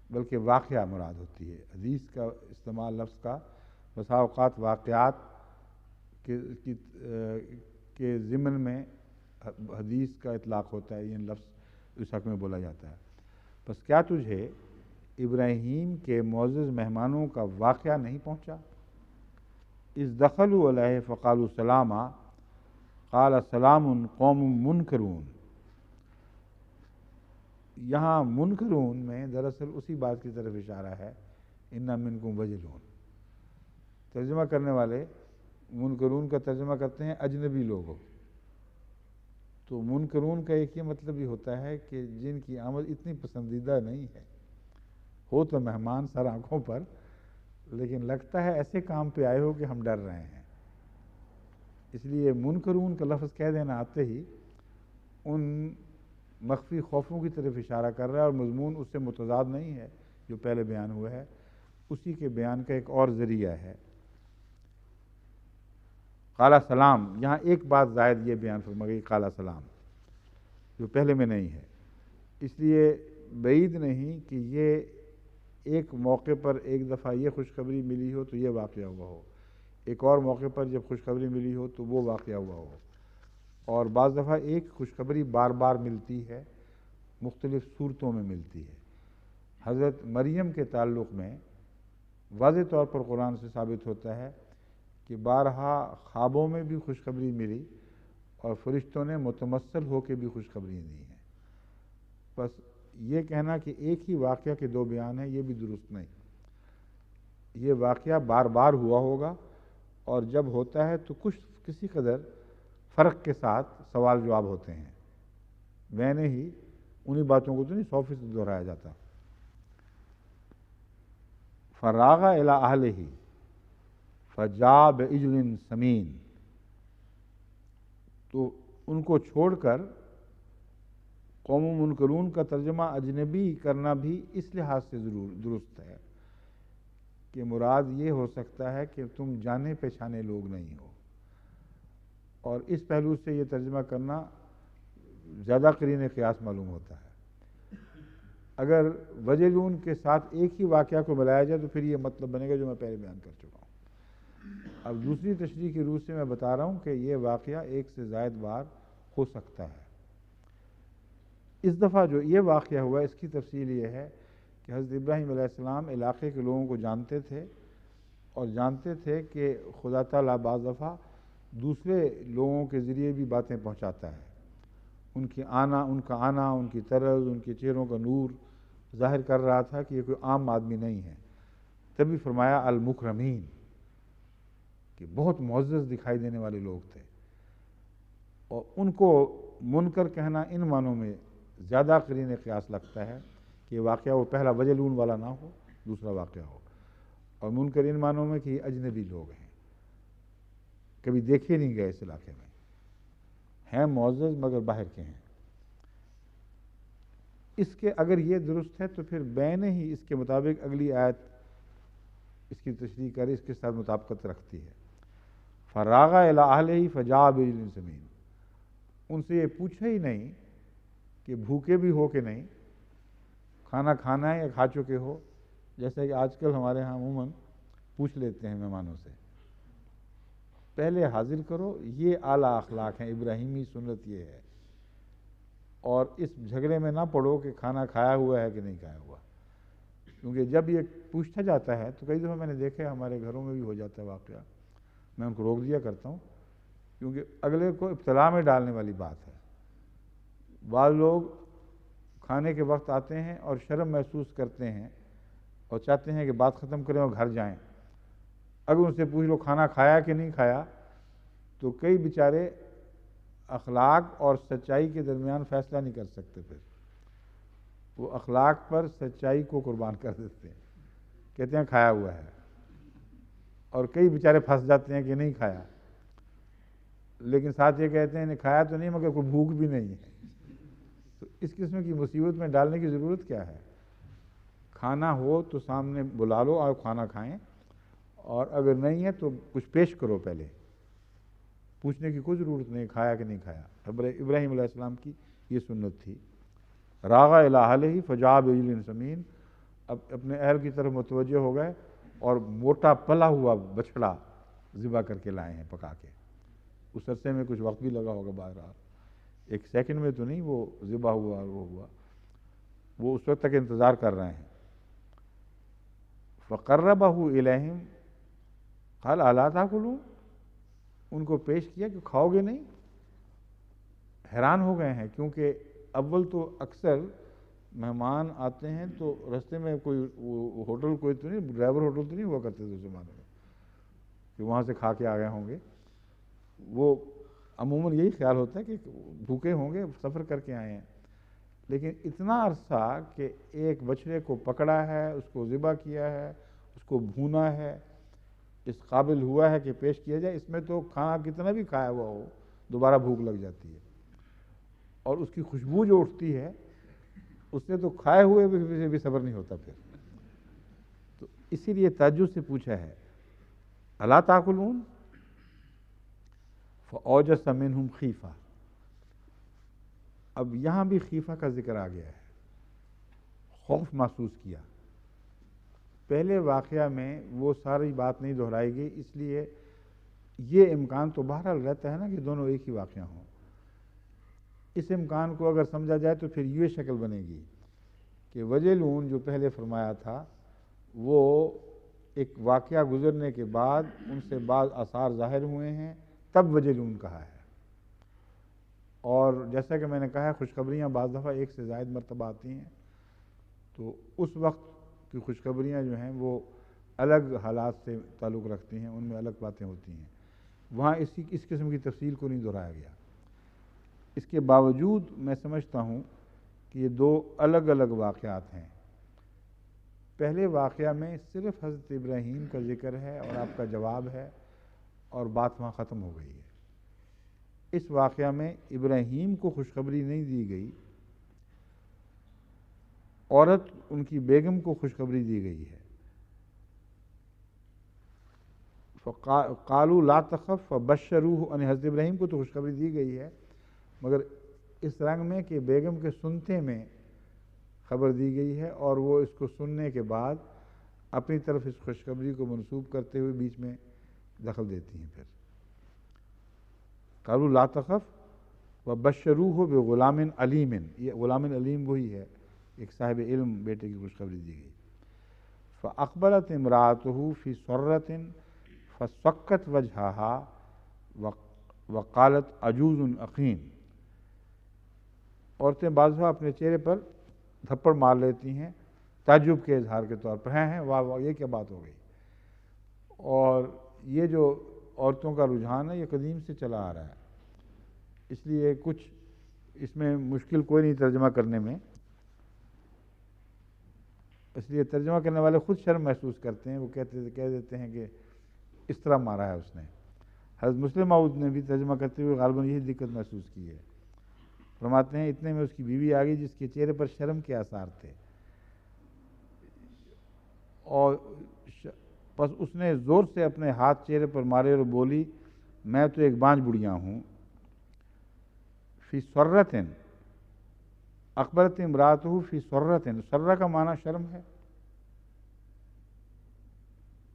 بلکہ واقعہ مراد ہوتی ہے۔ حدیث کا استعمال لفظ کا بسا اوقات واقعات کے ضمن میں حدیث کا اطلاق ہوتا ہے، یہ لفظ اس حق میں بولا جاتا ہے۔ بس کیا تجھے ابراہیم کے معزز مہمانوں کا واقعہ نہیں پہنچا؟ اذ دخلوا علیہ فقالوا سلاما قال سلام قوم منکرون، یہاں منکرون میں دراصل اسی بات کی طرف اشارہ ہے، انا منکم وجلون۔ ترجمہ کرنے والے منکرون کا ترجمہ کرتے ہیں اجنبی لوگوں، تو منکرون کا ایک یہ مطلب ہی ہوتا ہے کہ جن کی آمد اتنی پسندیدہ نہیں ہے، ہو تو مہمان سر آنکھوں پر لیکن لگتا ہے ایسے کام پہ آئے ہو کہ ہم ڈر رہے ہیں، اس لیے منکرون کا لفظ کہہ دینا آتے ہی ان مخفی خوفوں کی طرف اشارہ کر رہا ہے، اور مضمون اس سے متضاد نہیں ہے جو پہلے بیان ہوا ہے، اسی کے بیان کا ایک اور ذریعہ ہے۔ قال سلام، یہاں ایک بات زائد یہ بیان فرما گئی قال سلام، جو پہلے میں نہیں ہے، اس لیے بعید نہیں کہ یہ ایک موقع پر ایک دفعہ یہ خوشخبری ملی ہو تو یہ واقعہ ہوا ہو، ایک اور موقع پر جب خوشخبری ملی ہو تو وہ واقعہ ہوا ہو، اور بعض دفعہ ایک خوشخبری بار بار ملتی ہے، مختلف صورتوں میں ملتی ہے۔ حضرت مریم کے تعلق میں واضح طور پر قرآن سے ثابت ہوتا ہے کہ بارہا خوابوں میں بھی خوشخبری ملی اور فرشتوں نے متمثل ہو کے بھی خوشخبری دی ہیں۔ بس یہ کہنا کہ ایک ہی واقعہ کے دو بیان ہیں، یہ بھی درست نہیں۔ یہ واقعہ بار بار ہوا ہوگا، اور جب ہوتا ہے تو کسی قدر فرق کے ساتھ سوال جواب ہوتے ہیں، میں نے ہی انہی باتوں کو تو نہیں 100% دہرایا جاتا۔ فراغ الی اہلہ فجاء بعجل سمین، تو ان کو چھوڑ کر قوم منکرون کا ترجمہ اجنبی کرنا بھی اس لحاظ سے ضرور درست ہے کہ مراد یہ ہو سکتا ہے کہ تم جانے پہچانے لوگ نہیں ہو، اور اس پہلو سے یہ ترجمہ کرنا زیادہ قرین قیاس معلوم ہوتا ہے۔ اگر وجلون کے ساتھ ایک ہی واقعہ کو ملایا جائے تو پھر یہ مطلب بنے گا جو میں پہلے بیان کر چکا ہوں۔ اب دوسری تشریح کی روح سے میں بتا رہا ہوں کہ یہ واقعہ ایک سے زائد بار ہو سکتا ہے۔ اس دفعہ جو یہ واقعہ ہوا اس کی تفصیل یہ ہے کہ حضرت ابراہیم علیہ السلام علاقے کے لوگوں کو جانتے تھے، اور جانتے تھے کہ خدا تعالیٰ بعض دفعہ دوسرے لوگوں کے ذریعے بھی باتیں پہنچاتا ہے۔ ان کا آنا، ان کی طرز، ان کے چہروں کا نور ظاہر کر رہا تھا کہ یہ کوئی عام آدمی نہیں ہے۔ تبھی فرمایا المکرمین، کہ بہت معزز دکھائی دینے والے لوگ تھے، اور ان کو منکر کہنا ان معنوں میں زیادہ قرین قیاس لگتا ہے کہ یہ واقعہ وہ پہلا وجلون والا نہ ہو، دوسرا واقعہ ہو، اور منکر ان معنوں میں کہ یہ اجنبی لوگ ہیں، کبھی دیکھے نہیں گئے اس علاقے میں، ہیں معزز مگر باہر کے ہیں۔ اس کے اگر یہ درست ہے تو پھر بین ہی اس کے مطابق اگلی آیت اس کی تشریح کرے، اس کے ساتھ مطابقت رکھتی ہے۔ فراغ الی اہلہ فجاء بعجل سمین، ان سے یہ پوچھا ہی نہیں کہ بھوکے بھی ہو کہ نہیں، کھانا کھانا ہے یا کھا چکے ہو، جیسا کہ آج کل ہمارے ہاں عموماً پوچھ لیتے ہیں مہمانوں سے۔ پہلے حاضر کرو، یہ اعلیٰ اخلاق ہیں، ابراہیمی سنت یہ ہے، اور اس جھگڑے میں نہ پڑو کہ کھانا کھایا ہوا ہے کہ نہیں کھایا ہوا، کیونکہ جب یہ پوچھا جاتا ہے تو کئی دفعہ میں نے دیکھا ہمارے گھروں میں بھی ہو جاتا ہے واقعہ، میں ان کو روک دیا کرتا ہوں کیونکہ اگلے کو ابتلا میں ڈالنے والی بات ہے۔ بعض لوگ کھانے کے وقت آتے ہیں اور شرم محسوس کرتے ہیں اور چاہتے ہیں کہ بات ختم کریں اور گھر جائیں، اگر ان سے پوچھ لو کھانا کھایا کہ نہیں کھایا تو کئی بیچارے اخلاق اور سچائی کے درمیان فیصلہ نہیں کر سکتے، پھر وہ اخلاق پر سچائی کو قربان کر دیتے ہیں، کہتے ہیں کھایا ہوا ہے، اور کئی بیچارے پھنس جاتے ہیں کہ نہیں کھایا، لیکن ساتھ یہ کہتے ہیں نہیں کھایا تو نہیں مگر کوئی بھوک بھی نہیں ہے۔ تو اس قسم کی مصیبت میں ڈالنے کی ضرورت کیا ہے؟ کھانا ہو تو سامنے بلا لو اور کھانا کھائیں، اور اگر نہیں ہے تو کچھ پیش کرو، پہلے پوچھنے کی کوئی ضرورت نہیں کھایا کہ نہیں کھایا۔ ابراہیم علیہ السلام کی یہ سنت تھی۔ راغ الی اہلہ فجاء بعجل سمین، اب اپنے اہل کی طرف متوجہ ہو گئے اور موٹا پلا ہوا بچڑا ذبح کر کے لائے ہیں، پکا کے۔ اس عرصے میں کچھ وقت بھی لگا ہوگا، بہرحال ایک سیکنڈ میں تو نہیں وہ ذبح ہوا اور وہ ہوا، وہ اس وقت تک انتظار کر رہے ہیں۔ فقربہ الیہم قال الا تاکلون، ان کو پیش کیا کہ کھاؤ گے نہیں؟ حیران ہو گئے ہیں، کیونکہ اول تو اکثر مہمان آتے ہیں تو رستے میں کوئی ہوٹل کوئی تو نہیں، ڈرائیور ہوٹل تو نہیں ہوا کرتے تھے اس زمانے میں کہ وہاں سے کھا کے آ گئے ہوں گے، وہ عموماً یہی خیال ہوتا ہے کہ بھوکے ہوں گے، سفر کر کے آئے ہیں، لیکن اتنا عرصہ کہ ایک بچڑے کو پکڑا ہے، اس کو ذبح کیا ہے، اس کو بھونا ہے، اس قابل ہوا ہے کہ پیش کیا جائے، اس میں تو کھانا کتنا بھی کھایا ہوا ہو دوبارہ بھوک لگ جاتی ہے، اور اس کی خوشبو جو اٹھتی ہے اس سے تو کھائے ہوئے بھی صبر نہیں ہوتا پھر، تو اسی لیے تعجب سے پوچھا ہے الا تاکلون، فَأَوْجَسَ مِنْهُمْ خِیفَہ، اب یہاں بھی خیفہ کا ذکر آ گیا ہے، خوف محسوس کیا۔ پہلے واقعہ میں وہ ساری بات نہیں دہرائی گئی، اس لیے یہ امکان تو بہرحال رہتا ہے نا کہ دونوں ایک ہی واقعہ ہوں۔ اس امکان کو اگر سمجھا جائے تو پھر یہ شکل بنے گی کہ وجلون جو پہلے فرمایا تھا وہ ایک واقعہ گزرنے کے بعد ان سے بعض آثار ظاہر ہوئے ہیں، تب وجلون کہا ہے۔ اور جیسا کہ میں نے کہا ہے خوشخبریاں بعض دفعہ ایک سے زائد مرتبہ آتی ہیں، تو اس وقت کی خوشخبریاں جو ہیں وہ الگ حالات سے تعلق رکھتی ہیں، ان میں الگ باتیں ہوتی ہیں، وہاں اس قسم کی تفصیل کو نہیں دہرایا گیا۔ اس کے باوجود میں سمجھتا ہوں کہ یہ دو الگ الگ واقعات ہیں۔ پہلے واقعہ میں صرف حضرت ابراہیم کا ذکر ہے اور آپ کا جواب ہے، اور بات وہاں ختم ہو گئی ہے۔ اس واقعہ میں ابراہیم کو خوشخبری نہیں دی گئی، عورت ان کی بیگم کو خوشخبری دی گئی ہے۔ قالوا لا تخف فبشروه، ان حضرت ابراہیم کو تو خوشخبری دی گئی ہے، مگر اس رنگ میں کہ بیگم کے سنتے میں خبر دی گئی ہے، اور وہ اس کو سننے کے بعد اپنی طرف اس خوشخبری کو منسوب کرتے ہوئے بیچ میں دخل دیتی ہیں۔ پھر قالوا لا تخف وبشروه بغلام علیم، یہ غلام علیم وہی ہے، ایک صاحب علم بیٹے کی خوشخبری دی گئی۔ فاقبلت امرأته فی سرۃ فصکت وجہها وقالت عجوز عقیم، عورتیں بعض دفعہ اپنے چہرے پر تھپڑ مار لیتی ہیں تعجب کے اظہار کے طور پر، ہیں واہ واہ یہ کیا بات ہو گئی۔ اور یہ جو عورتوں کا رجحان ہے یہ قدیم سے چلا آ رہا ہے، اس لیے کچھ اس میں مشکل کوئی نہیں ترجمہ کرنے میں، اس لیے ترجمہ کرنے والے خود شرم محسوس کرتے ہیں، وہ کہہ دیتے ہیں کہ اس طرح مارا ہے اس نے۔ حضرت مسلم موعود نے بھی ترجمہ کرتے ہوئے غالباً یہی دقت محسوس کی ہے، فرماتے ہیں اتنے میں اس کی بیوی آ گئی جس کے چہرے پر شرم کے آثار تھے، اور بس اس نے زور سے اپنے ہاتھ چہرے پر مارے اور بولی میں تو ایک بانجھ بڑھیا ہوں۔ فی سرۃ، اخبرت امرأتہ فی سرۃ، سرہ کا معنی شرم ہے،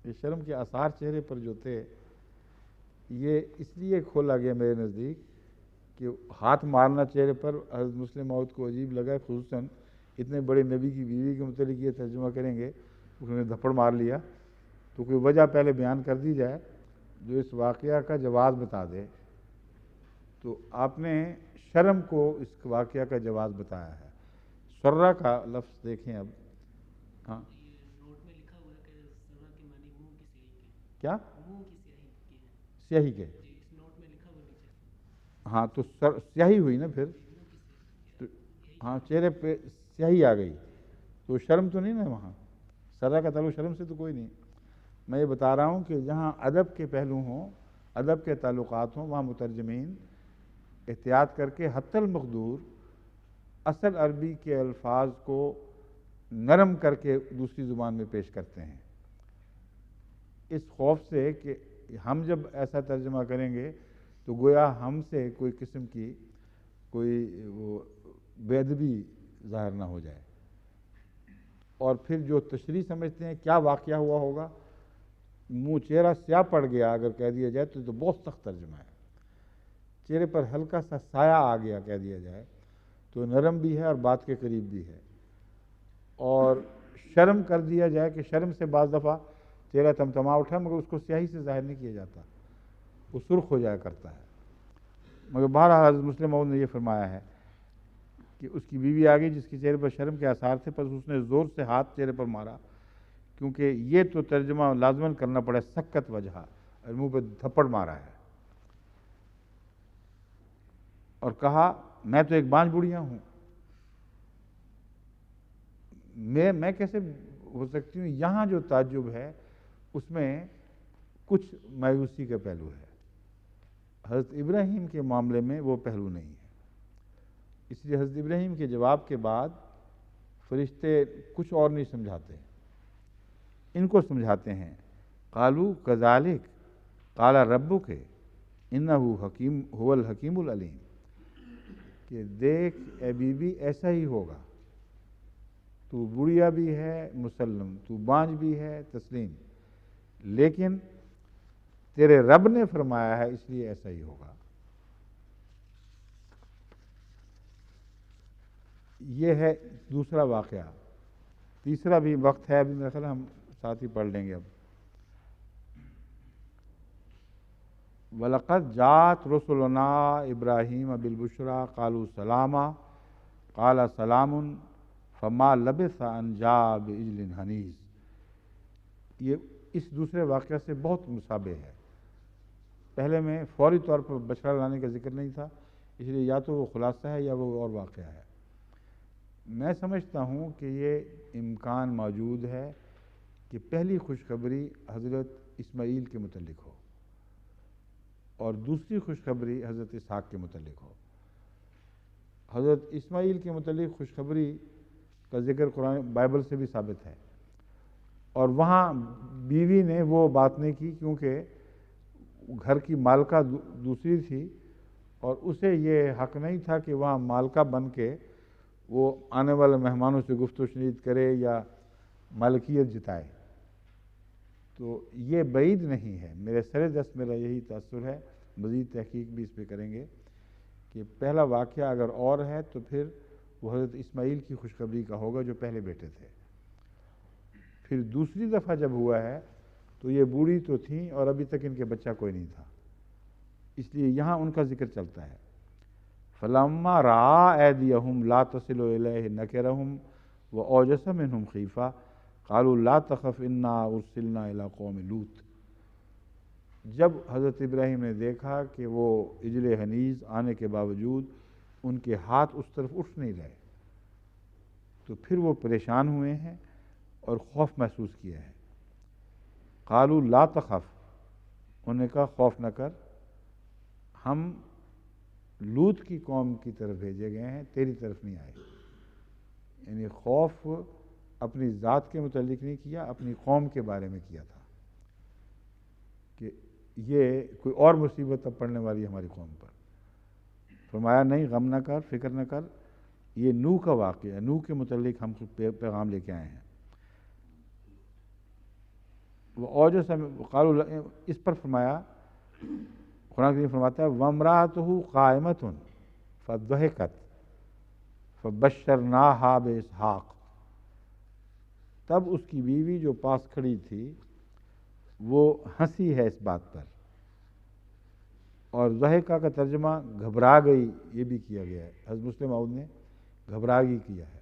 یہ شرم کے آثار چہرے پر جو تھے، یہ اس لیے کھولا گیا میرے نزدیک کہ ہاتھ مارنا چہرے پر حضرت مسلم موعود کو عجیب لگا، خصوصاً اتنے بڑے نبی کی بیوی کے متعلق یہ ترجمہ کریں گے اس نے دھپڑ مار لیا، تو کوئی وجہ پہلے بیان کر دی جائے جو اس واقعہ کا جواز بتا دے۔ تو آپ نے شرم کو اس واقعہ کا جواز بتایا ہے۔ سرہ کا لفظ دیکھیں اب، ہاں نوٹ میں لکھا ہوا ہے کہ سرہ کے معنی منہ کی سیاہی کے، کیا منہ کی سیاہی کے ہیں، سیاہی کے، جی اس نوٹ میں لکھا ہوا نیچے، ہاں تو سیاہی ہوئی نا پھر، منہ کی تو سیاہی، ہاں چہرے پہ سیاہی آ گئی، تو شرم تو نہیں نا وہاں، سرہ کا تعلق شرم سے تو کوئی نہیں۔ میں یہ بتا رہا ہوں کہ جہاں ادب کے پہلو ہوں، ادب کے تعلقات ہوں، وہاں مترجمین احتیاط کر کے حتی المقدور اصل عربی کے الفاظ کو نرم کر کے دوسری زبان میں پیش کرتے ہیں، اس خوف سے کہ ہم جب ایسا ترجمہ کریں گے تو گویا ہم سے کوئی قسم کی کوئی وہ بے ادبی ظاہر نہ ہو جائے، اور پھر جو تشریح سمجھتے ہیں کیا واقعہ ہوا ہوگا، منہ چہرہ سیاہ پڑ گیا اگر کہہ دیا جائے تو بہت سخت ترجمہ ہے، چہرے پر ہلکا سا سایہ آ گیا کہہ دیا جائے تو نرم بھی ہے اور بات کے قریب بھی ہے، اور شرم کر دیا جائے کہ شرم سے بعض دفعہ چہرہ تمتما اٹھا مگر اس کو سیاہی سے ظاہر نہیں کیا جاتا، وہ سرخ ہو جایا کرتا ہے۔ مگر بہرحال حضرت مسلم موعود نے یہ فرمایا ہے کہ اس کی بیوی آ گئی جس کے چہرے پر شرم کے آثار تھے، پس اس نے زور سے ہاتھ چہرے پر مارا، کیونکہ یہ تو ترجمہ لازماً کرنا پڑے سکت وجہ، منہ پہ تھپڑ مارا ہے، اور کہا میں تو ایک بانجھ بڑھیا ہوں، میں کیسے ہو سکتی ہوں۔ یہاں جو تعجب ہے اس میں کچھ مایوسی کا پہلو ہے، حضرت ابراہیم کے معاملے میں وہ پہلو نہیں ہے، اس لیے حضرت ابراہیم کے جواب کے بعد فرشتے کچھ اور نہیں سمجھاتے، ان کو سمجھاتے ہیں۔ قالوا کذالک قال ربک، انہو حکیم هو الحکیم العلیم، کہ دیکھ اے بی بی ایسا ہی ہوگا، تو بڑھیا بھی ہے مسلم، تو بانج بھی ہے تسلیم، لیکن تیرے رب نے فرمایا ہے اس لیے ایسا ہی ہوگا۔ یہ ہے دوسرا واقعہ۔ تیسرا بھی وقت ہے، ابھی میرا خیال ہم ساتھ ہی پڑھ لیں گے اب۔ وَلَقَدْ جَاءَتْ رُسُلُنَا إِبْرَاهِيمَ بِالْبُشْرَىٰ قَالُوا سَلَامًا قَالَ سَلَامٌ فَمَا لَبِثَ أَن جَاءَ بِعِجْلٍ حَنِيذٍ۔ یہ اس دوسرے واقعہ سے بہت مشابہ ہے۔ پہلے میں فوری طور پر بشرا لانے کا ذکر نہیں تھا، اس لیے یا تو وہ خلاصہ ہے یا وہ اور واقعہ ہے۔ میں سمجھتا ہوں کہ یہ امکان موجود ہے کہ پہلی خوشخبری حضرت اسماعیل کے متعلق ہو اور دوسری خوشخبری حضرت اسحاق کے متعلق ہو۔ حضرت اسماعیل کے متعلق خوشخبری کا ذکر قرآن بائبل سے بھی ثابت ہے، اور وہاں بیوی نے وہ بات نہیں کی کیونکہ گھر کی مالکہ دوسری تھی، اور اسے یہ حق نہیں تھا کہ وہاں مالکہ بن کے وہ آنے والے مہمانوں سے گفت و شنید کرے یا مالکیت جتائے۔ تو یہ بعید نہیں ہے، میرے سر دست میرا یہی تاثر ہے، مزید تحقیق بھی اس پہ کریں گے کہ پہلا واقعہ اگر اور ہے تو پھر وہ حضرت اسماعیل کی خوشخبری کا ہوگا جو پہلے بیٹے تھے۔ پھر دوسری دفعہ جب ہوا ہے تو یہ بوڑھی تو تھیں اور ابھی تک ان کے بچہ کوئی نہیں تھا، اس لیے یہاں ان کا ذکر چلتا ہے۔ فَلَمَّا رَأَىٰ أَيْدِيَهُمْ لَا تَصِلُ إِلَيْهِ نَكِرَهُمْ وَأَوْجَسَ مِنْهُمْ خِيفَةً قَالُوا لَا تَخَفْ إِنَّا أُرْسِلْنَا إِلَىٰ قَوْمِ لوط۔ جب حضرت ابراہیم نے دیکھا کہ وہ عجل حنیذ آنے کے باوجود ان کے ہاتھ اس طرف اٹھ نہیں رہے، تو پھر وہ پریشان ہوئے ہیں اور خوف محسوس کیا ہے۔ قالوا لا تخف، انہوں نے کہا خوف نہ کر، ہم لوط کی قوم کی طرف بھیجے گئے ہیں، تیری طرف نہیں آئے۔ یعنی خوف اپنی ذات کے متعلق نہیں کیا، اپنی قوم کے بارے میں کیا تھا کہ یہ کوئی اور مصیبت اب پڑنے والی ہے ہماری قوم پر۔ فرمایا نہیں، غم نہ کر، فکر نہ کر، یہ نوح کا واقعہ ہے، نوح کے متعلق ہم پیغام لے کے آئے ہیں۔ قالوا، اس پر فرمایا، قرآن کریم فرماتا ہے وَامْرَأَتُهُ قَائِمَةٌ فَضَحِكَتْ فَبَشَّرْنَاهَا بِإِسْحَاقَ۔ تب اس کی بیوی جو پاس کھڑی تھی وہ ہنسی ہے اس بات پر، اور ضحکہ کا ترجمہ گھبرا گئی یہ بھی کیا گیا ہے، حضرت مسلم عود نے گھبرا گئی کیا ہے۔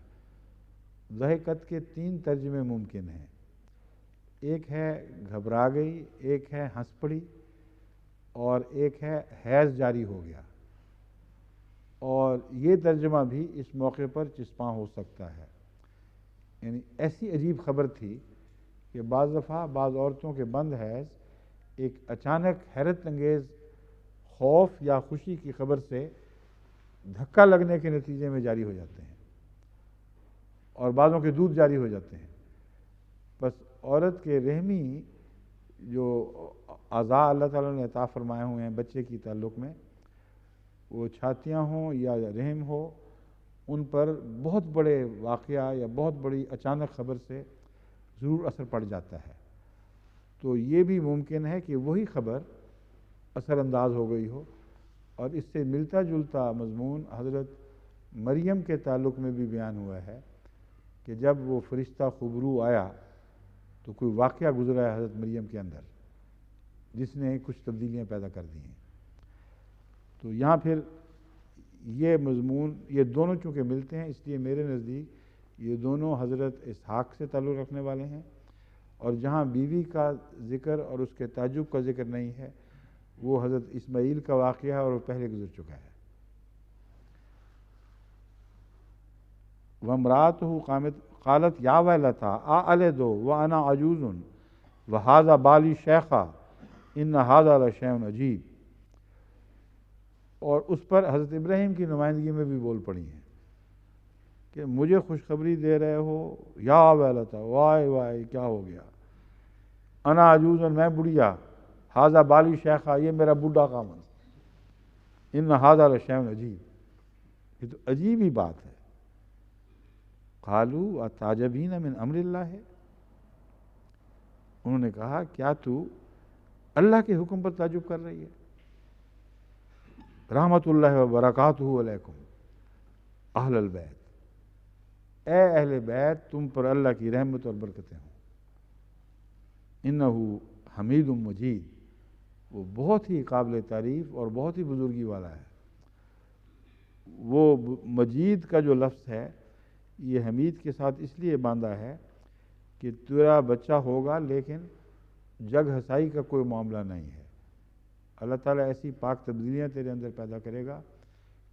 ضحکت کے 3 ترجمے ممکن ہیں، ایک ہے گھبرا گئی، ایک ہے ہنس پڑی، اور ایک ہے حیض جاری ہو گیا، اور یہ ترجمہ بھی اس موقع پر چسپاں ہو سکتا ہے۔ یعنی ایسی عجیب خبر تھی کہ بعض دفعہ بعض عورتوں کے بند حیض ایک اچانک حیرت انگیز خوف یا خوشی کی خبر سے دھکا لگنے کے نتیجے میں جاری ہو جاتے ہیں، اور بعضوں کے دودھ جاری ہو جاتے ہیں۔ بس عورت کے رحمی جو اعضاء اللہ تعالیٰ نے عطا فرمائے ہوئے ہیں بچے کی تعلق میں، وہ چھاتیاں ہوں یا رحم ہو، ان پر بہت بڑے واقعہ یا بہت بڑی اچانک خبر سے ضرور اثر پڑ جاتا ہے۔ تو یہ بھی ممکن ہے کہ وہی خبر اثر انداز ہو گئی ہو، اور اس سے ملتا جلتا مضمون حضرت مریم کے تعلق میں بھی بیان ہوا ہے کہ جب وہ فرشتہ خبرو آیا تو کوئی واقعہ گزرا ہے حضرت مریم کے اندر جس نے کچھ تبدیلیاں پیدا کر دی ہیں۔ تو یہاں پھر یہ مضمون، یہ دونوں چونکہ ملتے ہیں، اس لیے میرے نزدیک یہ دونوں حضرت اسحاق سے تعلق رکھنے والے ہیں، اور جہاں بیوی کا ذکر اور اس کے تعجب کا ذکر نہیں ہے وہ حضرت اسماعیل کا واقعہ ہے اور وہ پہلے گزر چکا ہے۔ وَامْرَأَتُهُ قَالَتْ يَا وَيْلَتَا أَأَلِدُ وَأَنَا عَجُوزٌ وَهَٰذَا بَالِي شَيْخًا إِنَّ هَٰذَا لَشَيْءٌ عَجِیب۔ اور اس پر حضرت ابراہیم کی نمائندگی میں بھی بول پڑی ہیں کہ مجھے خوشخبری دے رہے ہو، یا ویلتا، وائے وائے کیا ہو گیا، انا عجوز، میں بڑھیا، ہاذا بالی شیخا، یہ میرا بوڑھا خامن، ان ھذا لشیء عجیب، یہ تو عجیب ہی بات ہے۔ قالوا اتعجبین من امر اللہ، انہوں نے کہا کیا تو اللہ کے حکم پر تعجب کر رہی ہے؟ رحمت اللہ وبرکاتہ علیکم اہل البیت، اے اہل بیت تم پر اللہ کی رحمت اور برکتیں ہوں۔ انہ حمید مجید، وہ بہت ہی قابل تعریف اور بہت ہی بزرگی والا ہے۔ وہ مجید کا جو لفظ ہے یہ حمید کے ساتھ اس لیے باندھا ہے کہ تیرا بچہ ہوگا لیکن جگ ہسائی کا کوئی معاملہ نہیں ہے۔ اللہ تعالیٰ ایسی پاک تبدیلیاں تیرے اندر پیدا کرے گا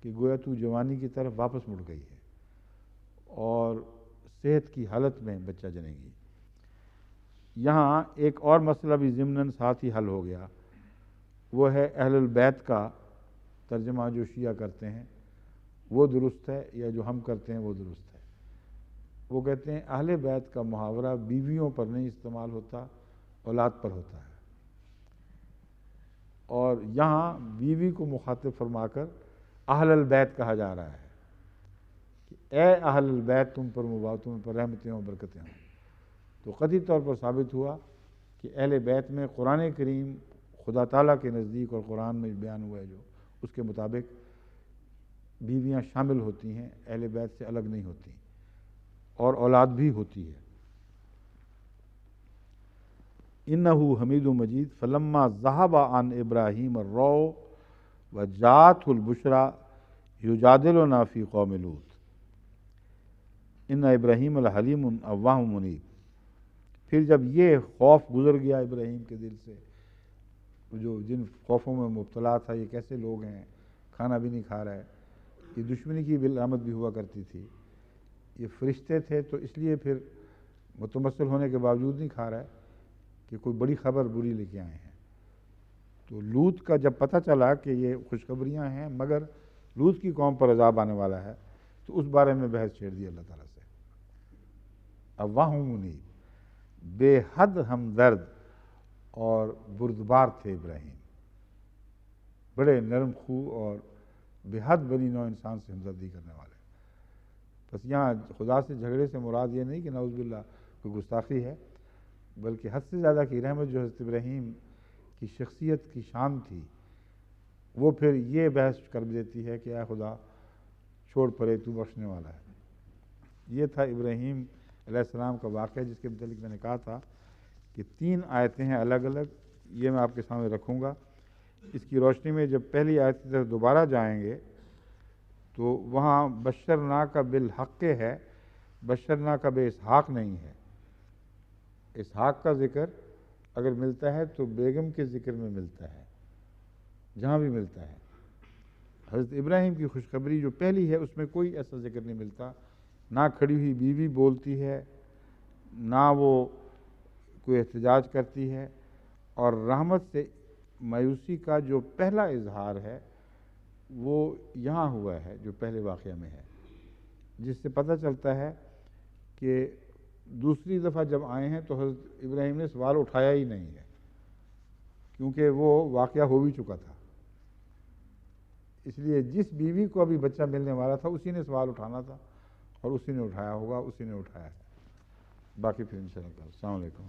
کہ گویا تو جوانی کی طرف واپس مڑ گئی ہے اور صحت کی حالت میں بچہ جنے گی۔ یہاں ایک اور مسئلہ بھی ضمناً ساتھ ہی حل ہو گیا، وہ ہے اہل البیت کا ترجمہ جو شیعہ کرتے ہیں وہ درست ہے یا جو ہم کرتے ہیں وہ درست ہے؟ وہ کہتے ہیں اہل بیت کا محاورہ بیویوں پر نہیں استعمال ہوتا، اولاد پر ہوتا ہے، اور یہاں بیوی کو مخاطب فرما کر اہل البیت کہا جا رہا ہے کہ اے اہل البیت تم پر رحمتیں اور برکتیں ہوں۔ تو قطعی طور پر ثابت ہوا کہ اہل بیت میں قرآن کریم خدا تعالیٰ کے نزدیک اور قرآن میں بیان ہوا ہے جو اس کے مطابق بیویاں شامل ہوتی ہیں، اہل بیت سے الگ نہیں ہوتی، اور اولاد بھی ہوتی ہے۔ انہ حمید مجید فلما ذہب عن ابراہیم الروع وجاءتہ البشریٰ یجادلنا فی قوم لوط ان ابراہیم الحلیم اواہ منیب۔ پھر جب یہ خوف گزر گیا ابراہیم کے دل سے، جو جن خوفوں میں مبتلا تھا، یہ کیسے لوگ ہیں، کھانا بھی نہیں کھا رہے، یہ دشمنی کی علامت بھی ہوا کرتی تھی، یہ فرشتے تھے تو اس لیے پھر متمثل ہونے کے باوجود نہیں کھا رہے کہ کوئی بڑی خبر بری لے کے آئے ہیں۔ تو لوط کا جب پتہ چلا کہ یہ خوشخبریاں ہیں مگر لوط کی قوم پر عذاب آنے والا ہے، تو اس بارے میں بحث چھیڑ دی اللہ تعالیٰ سے۔ اواہ منیب، بے حد ہمدرد اور بردبار تھے ابراہیم، بڑے نرم خو اور بے حد بنی نوع انسان سے ہمدردی کرنے والے۔ بس یہاں خدا سے جھگڑے سے مراد یہ نہیں کہ نعوذ باللہ کوئی گستاخی ہے، بلکہ حد سے زیادہ کی رحمت جو حضرت ابراہیم کی شخصیت کی شان تھی، وہ پھر یہ بحث کر دیتی ہے کہ اے خدا چھوڑ پرے تو بخشنے والا ہے۔ یہ تھا ابراہیم علیہ السلام کا واقعہ، جس کے متعلق میں نے کہا تھا کہ 3 آیتیں ہیں الگ الگ، یہ میں آپ کے سامنے رکھوں گا۔ اس کی روشنی میں جب پہلی آیت کی طرف دوبارہ جائیں گے تو وہاں بشرناک بالحق ہے، بشرناک باسحاق نہیں ہے۔ اسحاق کا ذکر اگر ملتا ہے تو بیگم کے ذکر میں ملتا ہے، جہاں بھی ملتا ہے۔ حضرت ابراہیم کی خوشخبری جو پہلی ہے اس میں کوئی ایسا ذکر نہیں ملتا، نہ کھڑی ہوئی بیوی بولتی ہے، نہ وہ کوئی احتجاج کرتی ہے، اور رحمت سے مایوسی کا جو پہلا اظہار ہے وہ یہاں ہوا ہے، جو پہلے واقعہ میں ہے، جس سے پتہ چلتا ہے کہ دوسری دفعہ جب آئے ہیں تو حضرت ابراہیم نے سوال اٹھایا ہی نہیں ہے، کیونکہ وہ واقعہ ہو بھی چکا تھا۔ اس لیے جس بیوی کو ابھی بچہ ملنے والا تھا اسی نے سوال اٹھانا تھا، اور اسی نے اٹھایا ہوگا، اسی نے اٹھایا ہے۔ باقی پھر انشاءاللہ۔ السلام علیکم۔